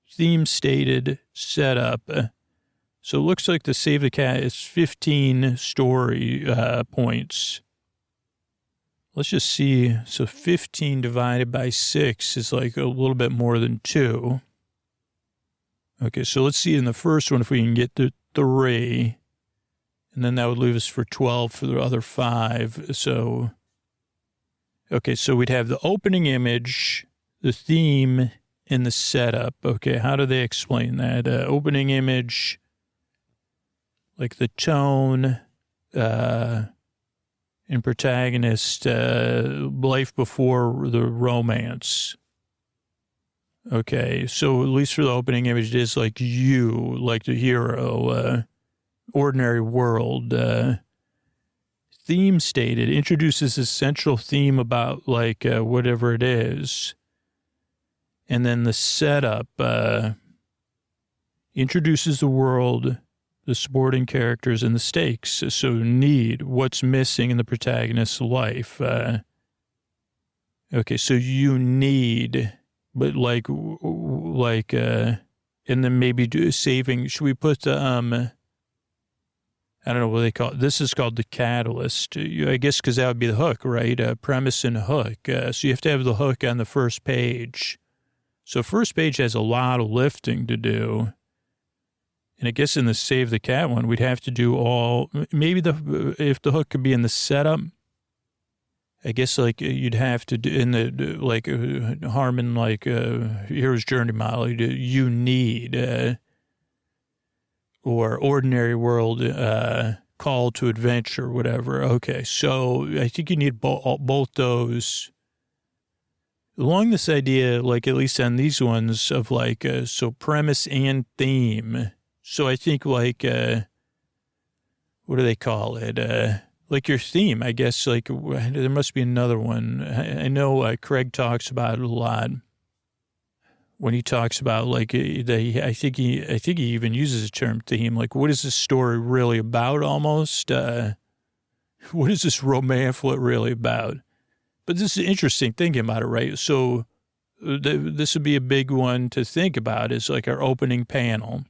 Theme stated, setup. So it looks like the Save the Cat is 15 story points. Let's just see. So 15 divided by 6 is like a little bit more than 2. Okay, so let's see in the first one if we can get to 3. And then that would leave us for 12 for the other 5. So, okay, so we'd have the opening image, the theme, in the setup. Okay, how do they explain that? Opening image, like the tone, and protagonist, life before the romance. Okay, so at least for the opening image, it is like you, like the hero, ordinary world. Theme stated, introduces a central theme about like whatever it is. And then the setup introduces the world, the supporting characters, and the stakes. So need, what's missing in the protagonist's life. Okay, so you need, but and then maybe saving. Should we put I don't know what they call it. This is called the catalyst. I guess because that would be the hook, right? Premise and hook. So you have to have the hook on the first page. So first page has a lot of lifting to do. And I guess in the Save the Cat one, we'd have to do all, maybe if the hook could be in the setup, I guess like you'd have to do in the, like Harmon, like Hero's Journey model, you need, or Ordinary World, Call to Adventure, whatever. Okay, so I think you need both those. Along this idea, like at least on these ones of like, so premise and theme. So I think like, what do they call it? Like your theme, I guess, like there must be another one. I know Craig talks about it a lot when he talks about like, I think he even uses the term theme. Like, what is this story really about almost? What is this pamphlet really about? But this is interesting thinking about it, right? So this would be a big one to think about is like our opening panel,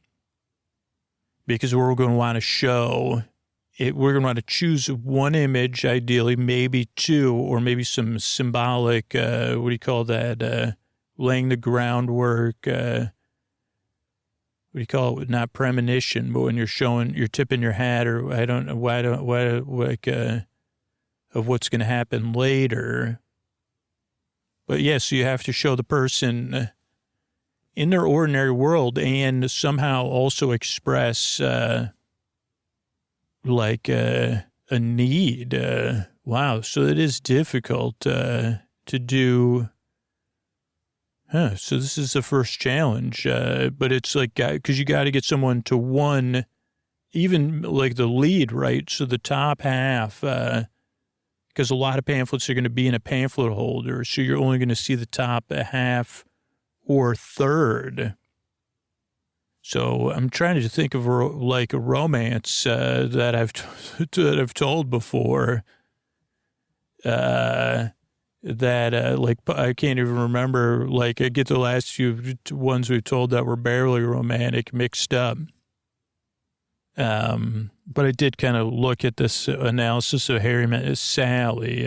because we're going to want to show it. We're going to want to choose one image, ideally, maybe two, or maybe some symbolic, what do you call that? Laying the groundwork. What do you call it? Not premonition, but when you're tipping your hat, or I don't know of what's going to happen later. But yes, so you have to show the person in their ordinary world and somehow also express like a need. Wow. So it is difficult to do. So this is the first challenge. But it's like, because you got to get someone to one, even like the lead, right? So the top half, because a lot of pamphlets are going to be in a pamphlet holder. So you're only going to see the top half or third. So I'm trying to think of like a romance that I've told before. Like I can't even remember. Like I get the last few ones we've told that were barely romantic mixed up. But I did kind of look at this analysis of Harry Met Sally.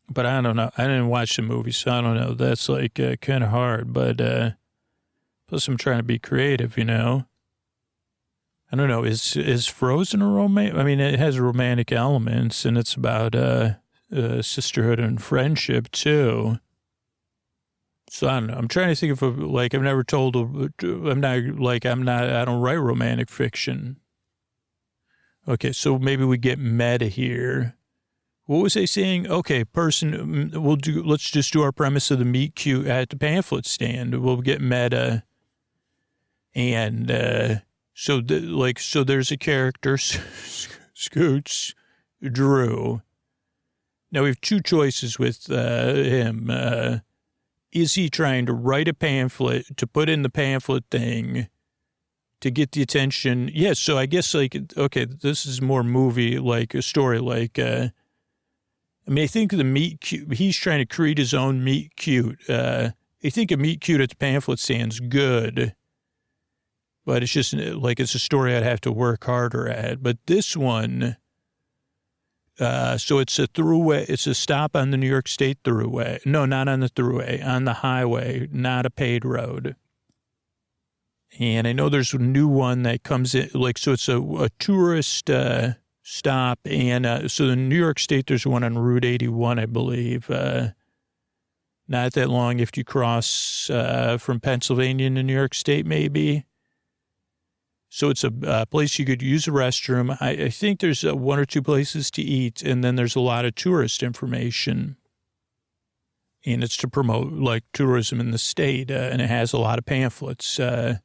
But I don't know. I didn't watch the movie, so I don't know. That's like kind of hard. But plus, I'm trying to be creative, you know. I don't know. Is Frozen a romance? I mean, it has romantic elements, and it's about sisterhood and friendship too. So I don't know. I'm trying to think of like I've never told. I don't write romantic fiction. Okay, so maybe we get meta here. What was I saying? Okay, let's just do our premise of the meet cute at the pamphlet stand. We'll get meta. And so there's a character, Scoots, Drew. Now we have two choices with him. Is he trying to write a pamphlet to put in the pamphlet thing to get the attention? Yes. Yeah, so I guess like, okay, this is more movie, like a story, like, I think the meet cute, he's trying to create his own meet cute. I think a meet cute at the pamphlet stand's good, but it's just like, it's a story I'd have to work harder at. But this one, so it's a throughway. It's a stop on the New York State Thruway. No, not on the Thruway, on the highway, not a paid road. And I know there's a new one that comes in, like, so it's a tourist stop. And so in New York State, there's one on Route 81, I believe. Not that long if you cross from Pennsylvania to New York State, maybe. So it's a place you could use a restroom. I think there's one or two places to eat, and then there's a lot of tourist information. And it's to promote, like, tourism in the state, and it has a lot of pamphlets, as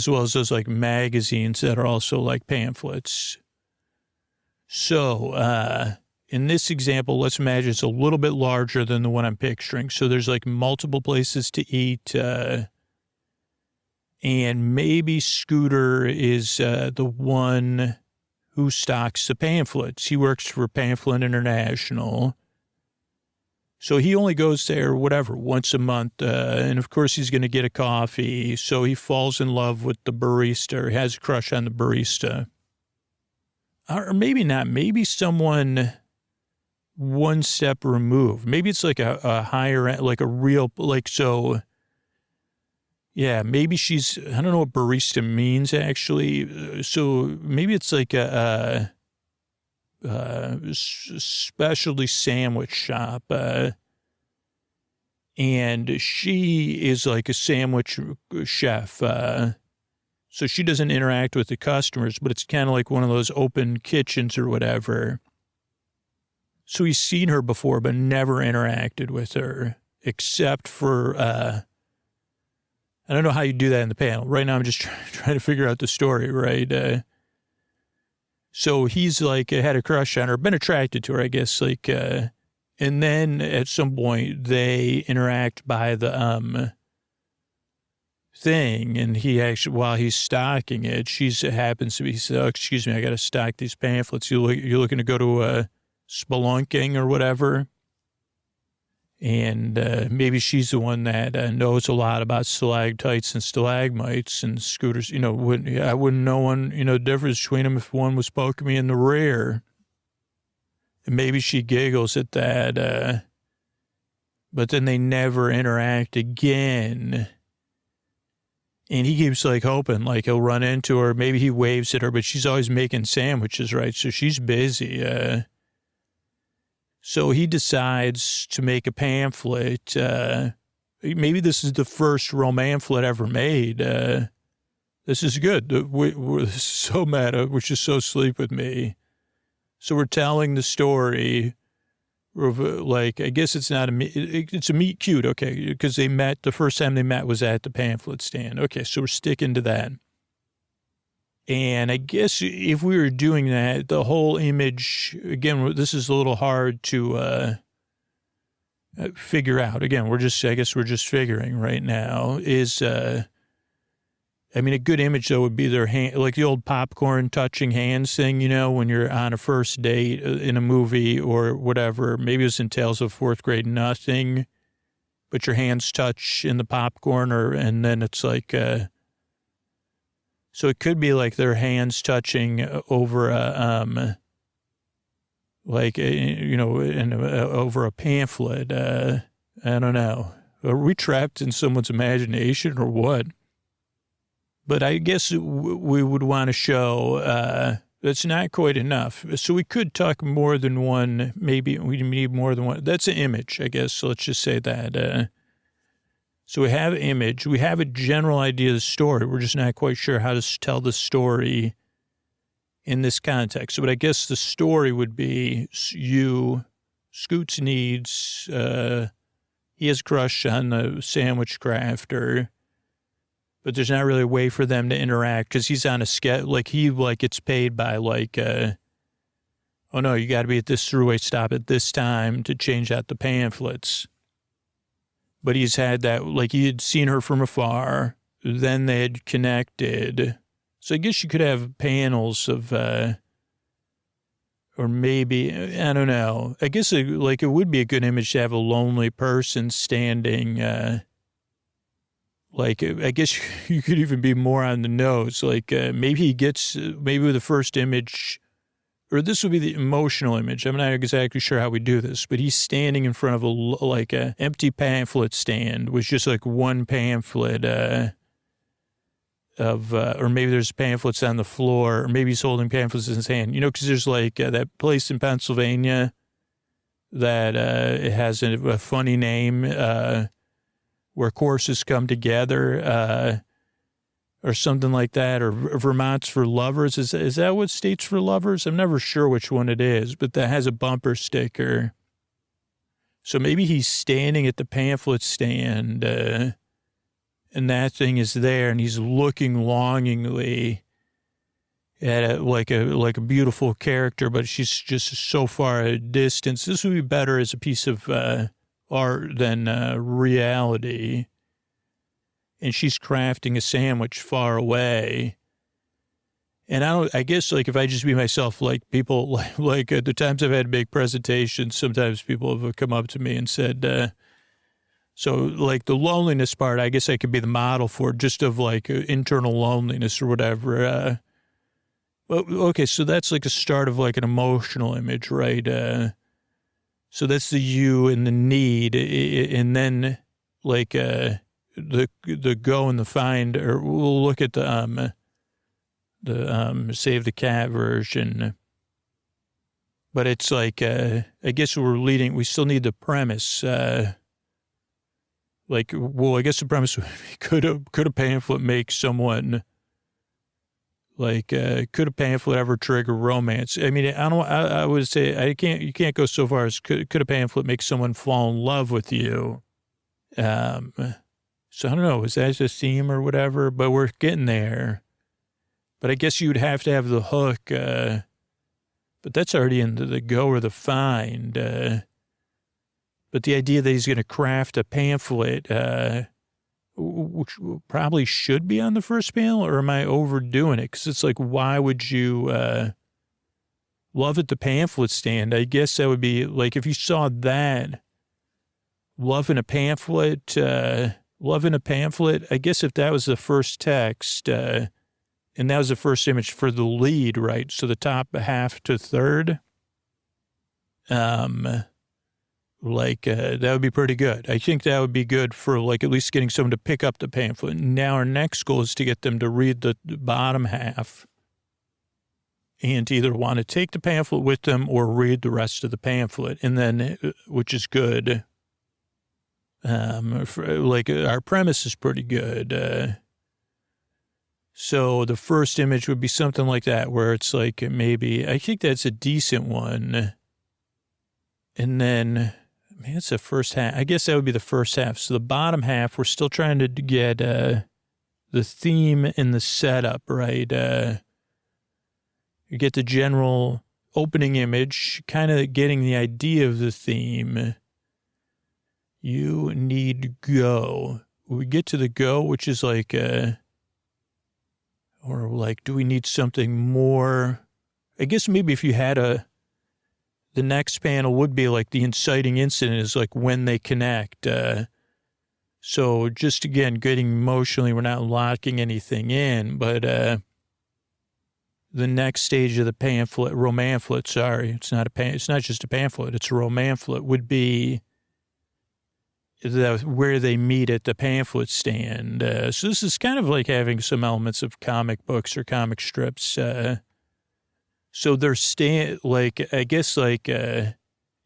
well as those, like, magazines that are also, like, pamphlets. So in this example, let's imagine it's a little bit larger than the one I'm picturing. So there's, like, multiple places to eat, and maybe Scooter is the one who stocks the pamphlets. He works for Pamphlet International. So he only goes there, whatever, once a month. And, of course, he's going to get a coffee. So he falls in love with the barista, or has a crush on the barista. Or maybe not. Maybe someone one step removed. Maybe it's like a higher, like a real, like, so... Yeah, maybe she's, I don't know what barista means, actually. So maybe it's like a specialty sandwich shop. And she is like a sandwich chef. So she doesn't interact with the customers, but it's kind of like one of those open kitchens or whatever. So he's seen her before, but never interacted with her, except for... I don't know how you do that in the panel. Right now, I'm just trying to figure out the story, right? So he's like had a crush on her, been attracted to her, I guess. Like, and then at some point they interact by the thing, and he actually, while he's stocking it, happens to be. He says, "Oh, excuse me, I got to stock these pamphlets. You're looking to go to spelunking or whatever." And maybe she's the one that knows a lot about stalactites and stalagmites and scooters. I wouldn't know the difference between them if one was poking me in the rear. And maybe she giggles at that. But then they never interact again. And he keeps hoping he'll run into her. Maybe he waves at her, but she's always making sandwiches, right? So she's busy. So he decides to make a pamphlet. Maybe this is the first romamphlet ever made. This is good. We're so meta, which is so sleep with me. So we're telling the story of, I guess it's not it's a meet cute, okay, because the first time they met was at the pamphlet stand. Okay, so we're sticking to that. And I guess if we were doing that, the whole image, again, this is a little hard to figure out. Again, we're just figuring right now is, a good image, though, would be their hand, like the old popcorn touching hands thing, when you're on a first date in a movie or whatever. Maybe it was in Tales of Fourth Grade Nothing, but your hands touch in the popcorn, and then it's so it could be their hands touching over over a pamphlet. I don't know. Are we trapped in someone's imagination or what? But I guess we would want to show that's not quite enough. So we could talk more than one. Maybe we need more than one. That's an image, I guess. So let's just say that. So we have an image. We have a general idea of the story. We're just not quite sure how to tell the story in this context. But I guess the story would be Scoots needs, he has a crush on the sandwich crafter, but there's not really a way for them to interact because he's on a schedule. He gets paid by oh no, you got to be at this throughway stop at this time to change out the pamphlets. But he's had that, he had seen her from afar, then they had connected. So I guess you could have panels of, or maybe, I don't know. I guess it would be a good image to have a lonely person standing, I guess you could even be more on the nose. Maybe maybe the first image, or this would be the emotional image. I'm not exactly sure how we do this, but he's standing in front of a empty pamphlet stand with just one pamphlet or maybe there's pamphlets on the floor, or maybe he's holding pamphlets in his hand. Because there's that place in Pennsylvania that it has a funny name where courses come together. Or something like that, or Vermont's for Lovers. Is that what State's for Lovers? I'm never sure which one it is, but that has a bumper sticker. So maybe he's standing at the pamphlet stand, and that thing is there, and he's looking longingly at a beautiful character, but she's just so far at a distance. This would be better as a piece of art than reality. And she's crafting a sandwich far away. And I guess if I just be myself, people, at the times I've had big presentations, sometimes people have come up to me and said, so the loneliness part, I guess I could be the model for just of internal loneliness or whatever. Okay, so that's a start of an emotional image, right? So that's the you and the need. And then the go and the find, or we'll look at the Save the Cat version. But it's I guess we still need the premise. I guess the premise would be, could a pamphlet make someone, could a pamphlet ever trigger romance? I would say you can't go so far as could a pamphlet make someone fall in love with you? So I don't know, is that a theme or whatever? But we're getting there. But I guess you'd have to have the hook. But that's already in the go or the find. But the idea that he's going to craft a pamphlet, which probably should be on the first panel, or am I overdoing it? Because it's why would you love at the pamphlet stand? I guess that would be if you saw that, Love in a Pamphlet. Love in a Pamphlet. I guess if that was the first text, and that was the first image for the lead, right? So the top half to third, that would be pretty good. I think that would be good for like at least getting someone to pick up the pamphlet. Now our next goal is to get them to read the bottom half and to either want to take the pamphlet with them or read the rest of the pamphlet. And then, which is good. Our premise is pretty good. So the first image would be something like that, where it's like maybe, I think that's a decent one. And then, it's the first half. I guess that would be the first half. So the bottom half, we're still trying to get the theme and the setup, right? You get the general opening image, kind of getting the idea of the theme. You need go. We get to the go, which is like, do we need something more? I guess maybe if you had the next panel would be like the inciting incident is like when they connect. So just again, getting emotionally, we're not locking anything in, but the next stage of the romanflet, sorry, it's not just a pamphlet, it's a romanflet, would be where they meet at the pamphlet stand. So this is kind of like having some elements of comic books or comic strips. So they're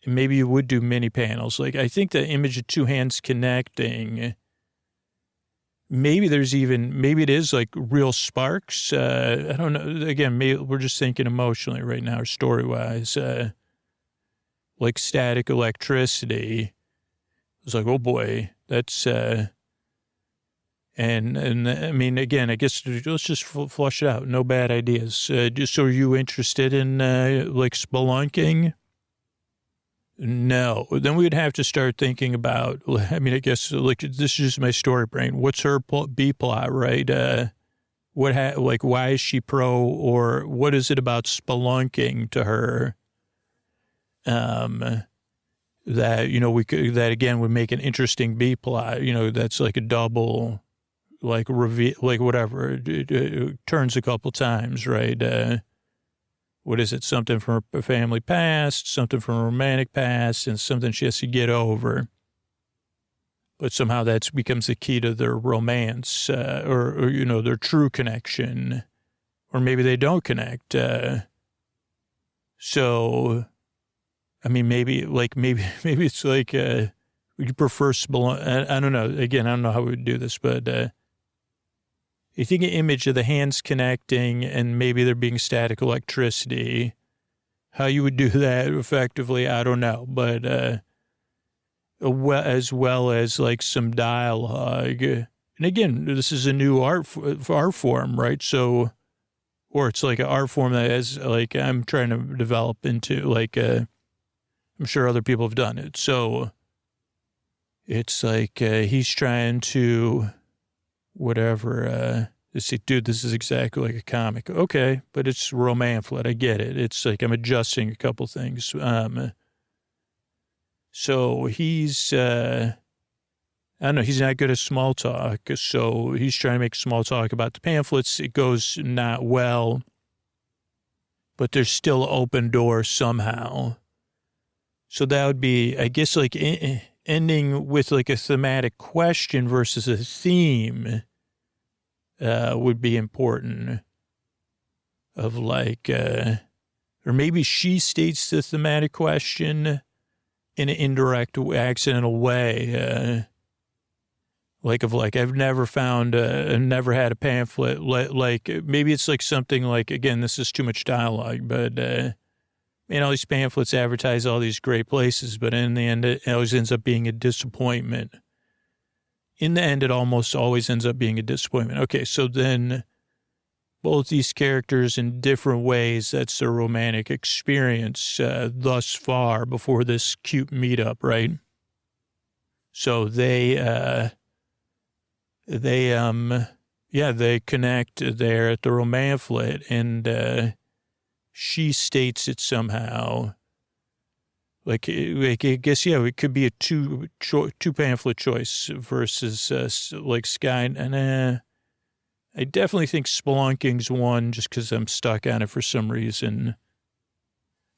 maybe you would do mini panels. Like, I think the image of two hands connecting, maybe it is like real sparks. I don't know. Again, maybe we're just thinking emotionally right now, or story-wise, like static electricity. It's like, oh boy, that's, and I mean, again, I guess let's just flush it out. No bad ideas. So are you interested in, spelunking? No. Then we would have to start thinking about, I mean, I guess, this is just my story brain. What's her B plot, right? Why is she pro, or what is it about spelunking to her? That, that again would make an interesting B plot, that's like a double, like reveal, like whatever, it turns a couple times, right? What is it? Something from her family past, something from a romantic past, and something she has to get over. But somehow that becomes the key to their romance, or their true connection, or maybe they don't connect. So, I mean, maybe it's like, would you prefer I don't know. Again, I don't know how we would do this, but you think an image of the hands connecting and maybe there being static electricity, how you would do that effectively, I don't know. But as well as like some dialogue. And again, this is a new art form, right? So, or it's like an art form that is like I'm trying to develop into, like, I'm sure other people have done it. So it's like he's trying to whatever. Dude, this is exactly like a comic. Okay, but it's romanflet. I get it. It's like I'm adjusting a couple things. So he's, I don't know, he's not good at small talk. So he's trying to make small talk about the pamphlets. It goes not well, but there's still an open door somehow. So that would be, I guess, like ending with like a thematic question versus a theme would be important. Of like, or maybe she states the thematic question in an indirect, accidental way. I've never found, never had a pamphlet. Like, maybe it's like something like, again, this is too much dialogue, but, all these pamphlets advertise all these great places, but in the end, it always ends up being a disappointment. In the end, it almost always ends up being a disappointment. Okay, so then both these characters in different ways, that's their romantic experience thus far before this cute meetup, right? So they connect there at the romanflet, and she states it somehow I guess, yeah, it could be a two pamphlet choice versus like Sky. And I definitely think Spelunking's one just because I'm stuck on it for some reason.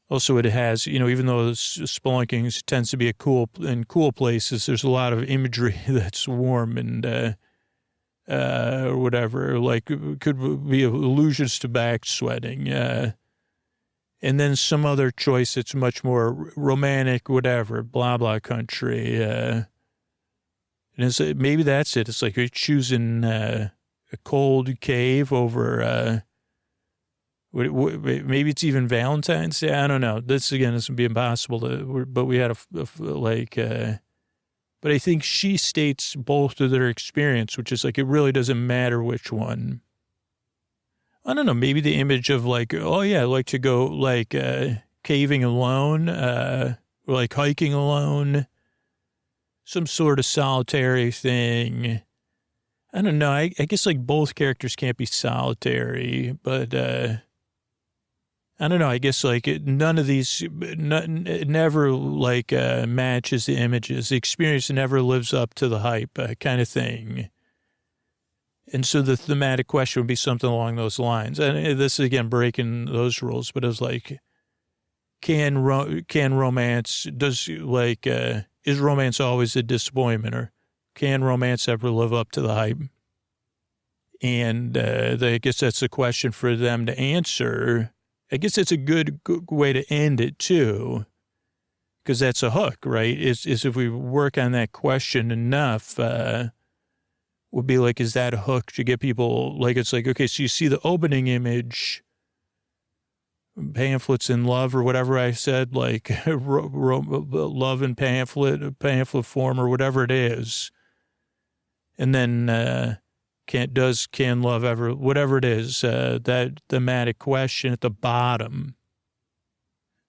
Also, it has, even though Spelunking tends to be in cool places, there's a lot of imagery that's warm and or whatever, like it could be allusions to back sweating. And then some other choice that's much more romantic, whatever, blah, blah country. And maybe that's it. It's like you're choosing a cold cave over, maybe it's even Valentine's Day. I don't know. This, again, is going to be impossible but we had but I think she states both of their experience, which is like, it really doesn't matter which one. I don't know, maybe the image of like, oh yeah, I like to go like caving alone, or like hiking alone, some sort of solitary thing. I don't know. I guess like both characters can't be solitary, but I don't know. I guess like none of these, never like matches the images. The experience never lives up to the hype kind of thing. And so the thematic question would be something along those lines. And this is, again, breaking those rules, but it was like, can romance, is romance always a disappointment, or can romance ever live up to the hype? And I guess that's a question for them to answer. I guess it's a good way to end it, too, because that's a hook, right? Is if we work on that question enough, would be like, is that a hook to get people, like, it's like, okay, so you see the opening image, pamphlets in love or whatever I said, like love and pamphlet form or whatever it is. And then can love ever, whatever it is, that thematic question at the bottom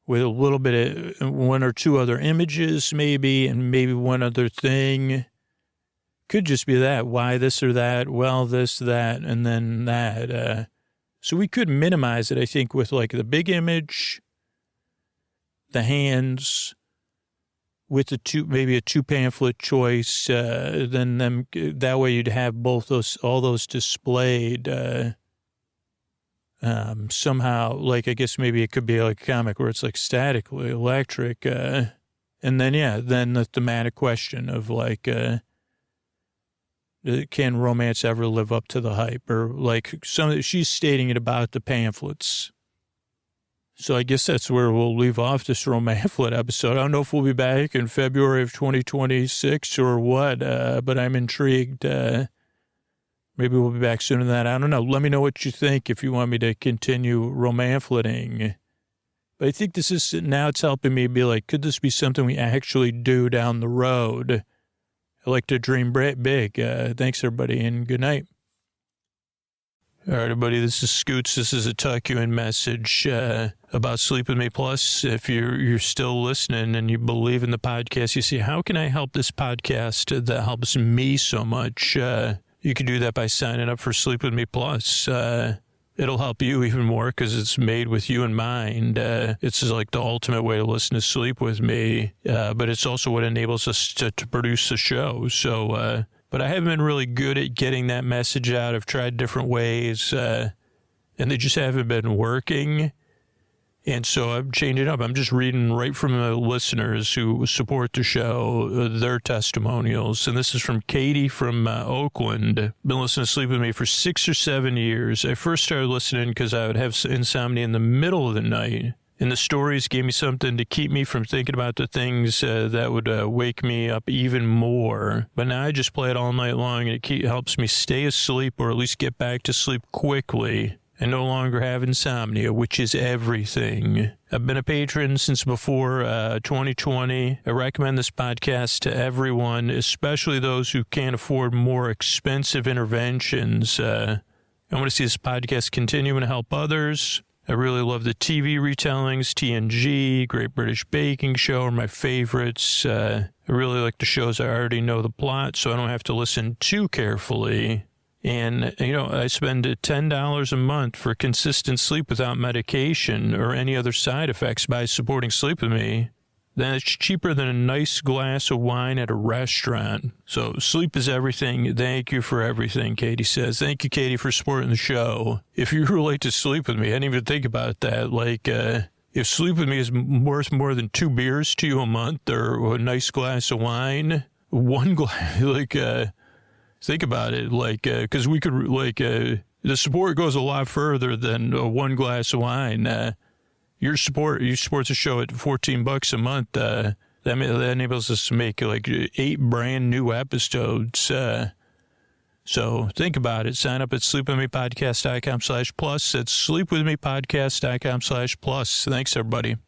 with a little bit of one or two other images maybe, and maybe one other thing. Could just be that. Why this or that? Well, this, that, and then that. So we could minimize it, I think, with like the big image, the hands, with maybe a two pamphlet choice. Then that way you'd have all those displayed somehow. Like, I guess maybe it could be like a comic where it's like statically electric. And then, then the thematic question of like, can romance ever live up to the hype? Or like she's stating it about the pamphlets. So I guess that's where we'll leave off this romance episode. I don't know if we'll be back in February of 2026 or what, but I'm intrigued. Maybe we'll be back sooner than that. I don't know. Let me know what you think if you want me to continue romance-letting. But I think this is, now it's helping me be like, could this be something we actually do down the road? I like to dream big. Thanks, everybody, and good night. All right, everybody, this is Scoots. This is a tuck you in message about Sleep With Me Plus. If you're still listening and you believe in the podcast, you see, how can I help this podcast that helps me so much? You can do that by signing up for Sleep With Me Plus. It'll help you even more because it's made with you in mind. It's like the ultimate way to listen to Sleep With Me, but it's also what enables us to produce the show. So, but I haven't been really good at getting that message out. I've tried different ways, and they just haven't been working. And so I'm changing up. I'm just reading right from the listeners who support the show, their testimonials. And this is from Katie from Oakland. Been listening to Sleep With Me for 6 or 7 years. I first started listening because I would have insomnia in the middle of the night. And the stories gave me something to keep me from thinking about the things that would wake me up even more. But now I just play it all night long, and it helps me stay asleep or at least get back to sleep quickly. I no longer have insomnia, which is everything. I've been a patron since before 2020. I recommend this podcast to everyone, especially those who can't afford more expensive interventions. I want to see this podcast continue to help others. I really love the TV retellings. TNG, Great British Baking Show are my favorites. I really like the shows I already know the plot, so I don't have to listen too carefully. And, I spend $10 a month for consistent sleep without medication or any other side effects by supporting Sleep With Me. That's cheaper than a nice glass of wine at a restaurant. So sleep is everything. Thank you for everything, Katie says. Thank you, Katie, for supporting the show. If you relate to sleep with me, I didn't even think about that. Like, if sleep with me is worth more than 2 beers to you a month or a nice glass of wine, one glass, like, think about it. Like, because we could, like, the support goes a lot further than one glass of wine. You support the show at $14 a month. That enables us to make like 8 brand new episodes. So think about it. Sign up at sleepwithmepodcast.com/plus. That's sleepwithmepodcast.com/plus. Thanks, everybody.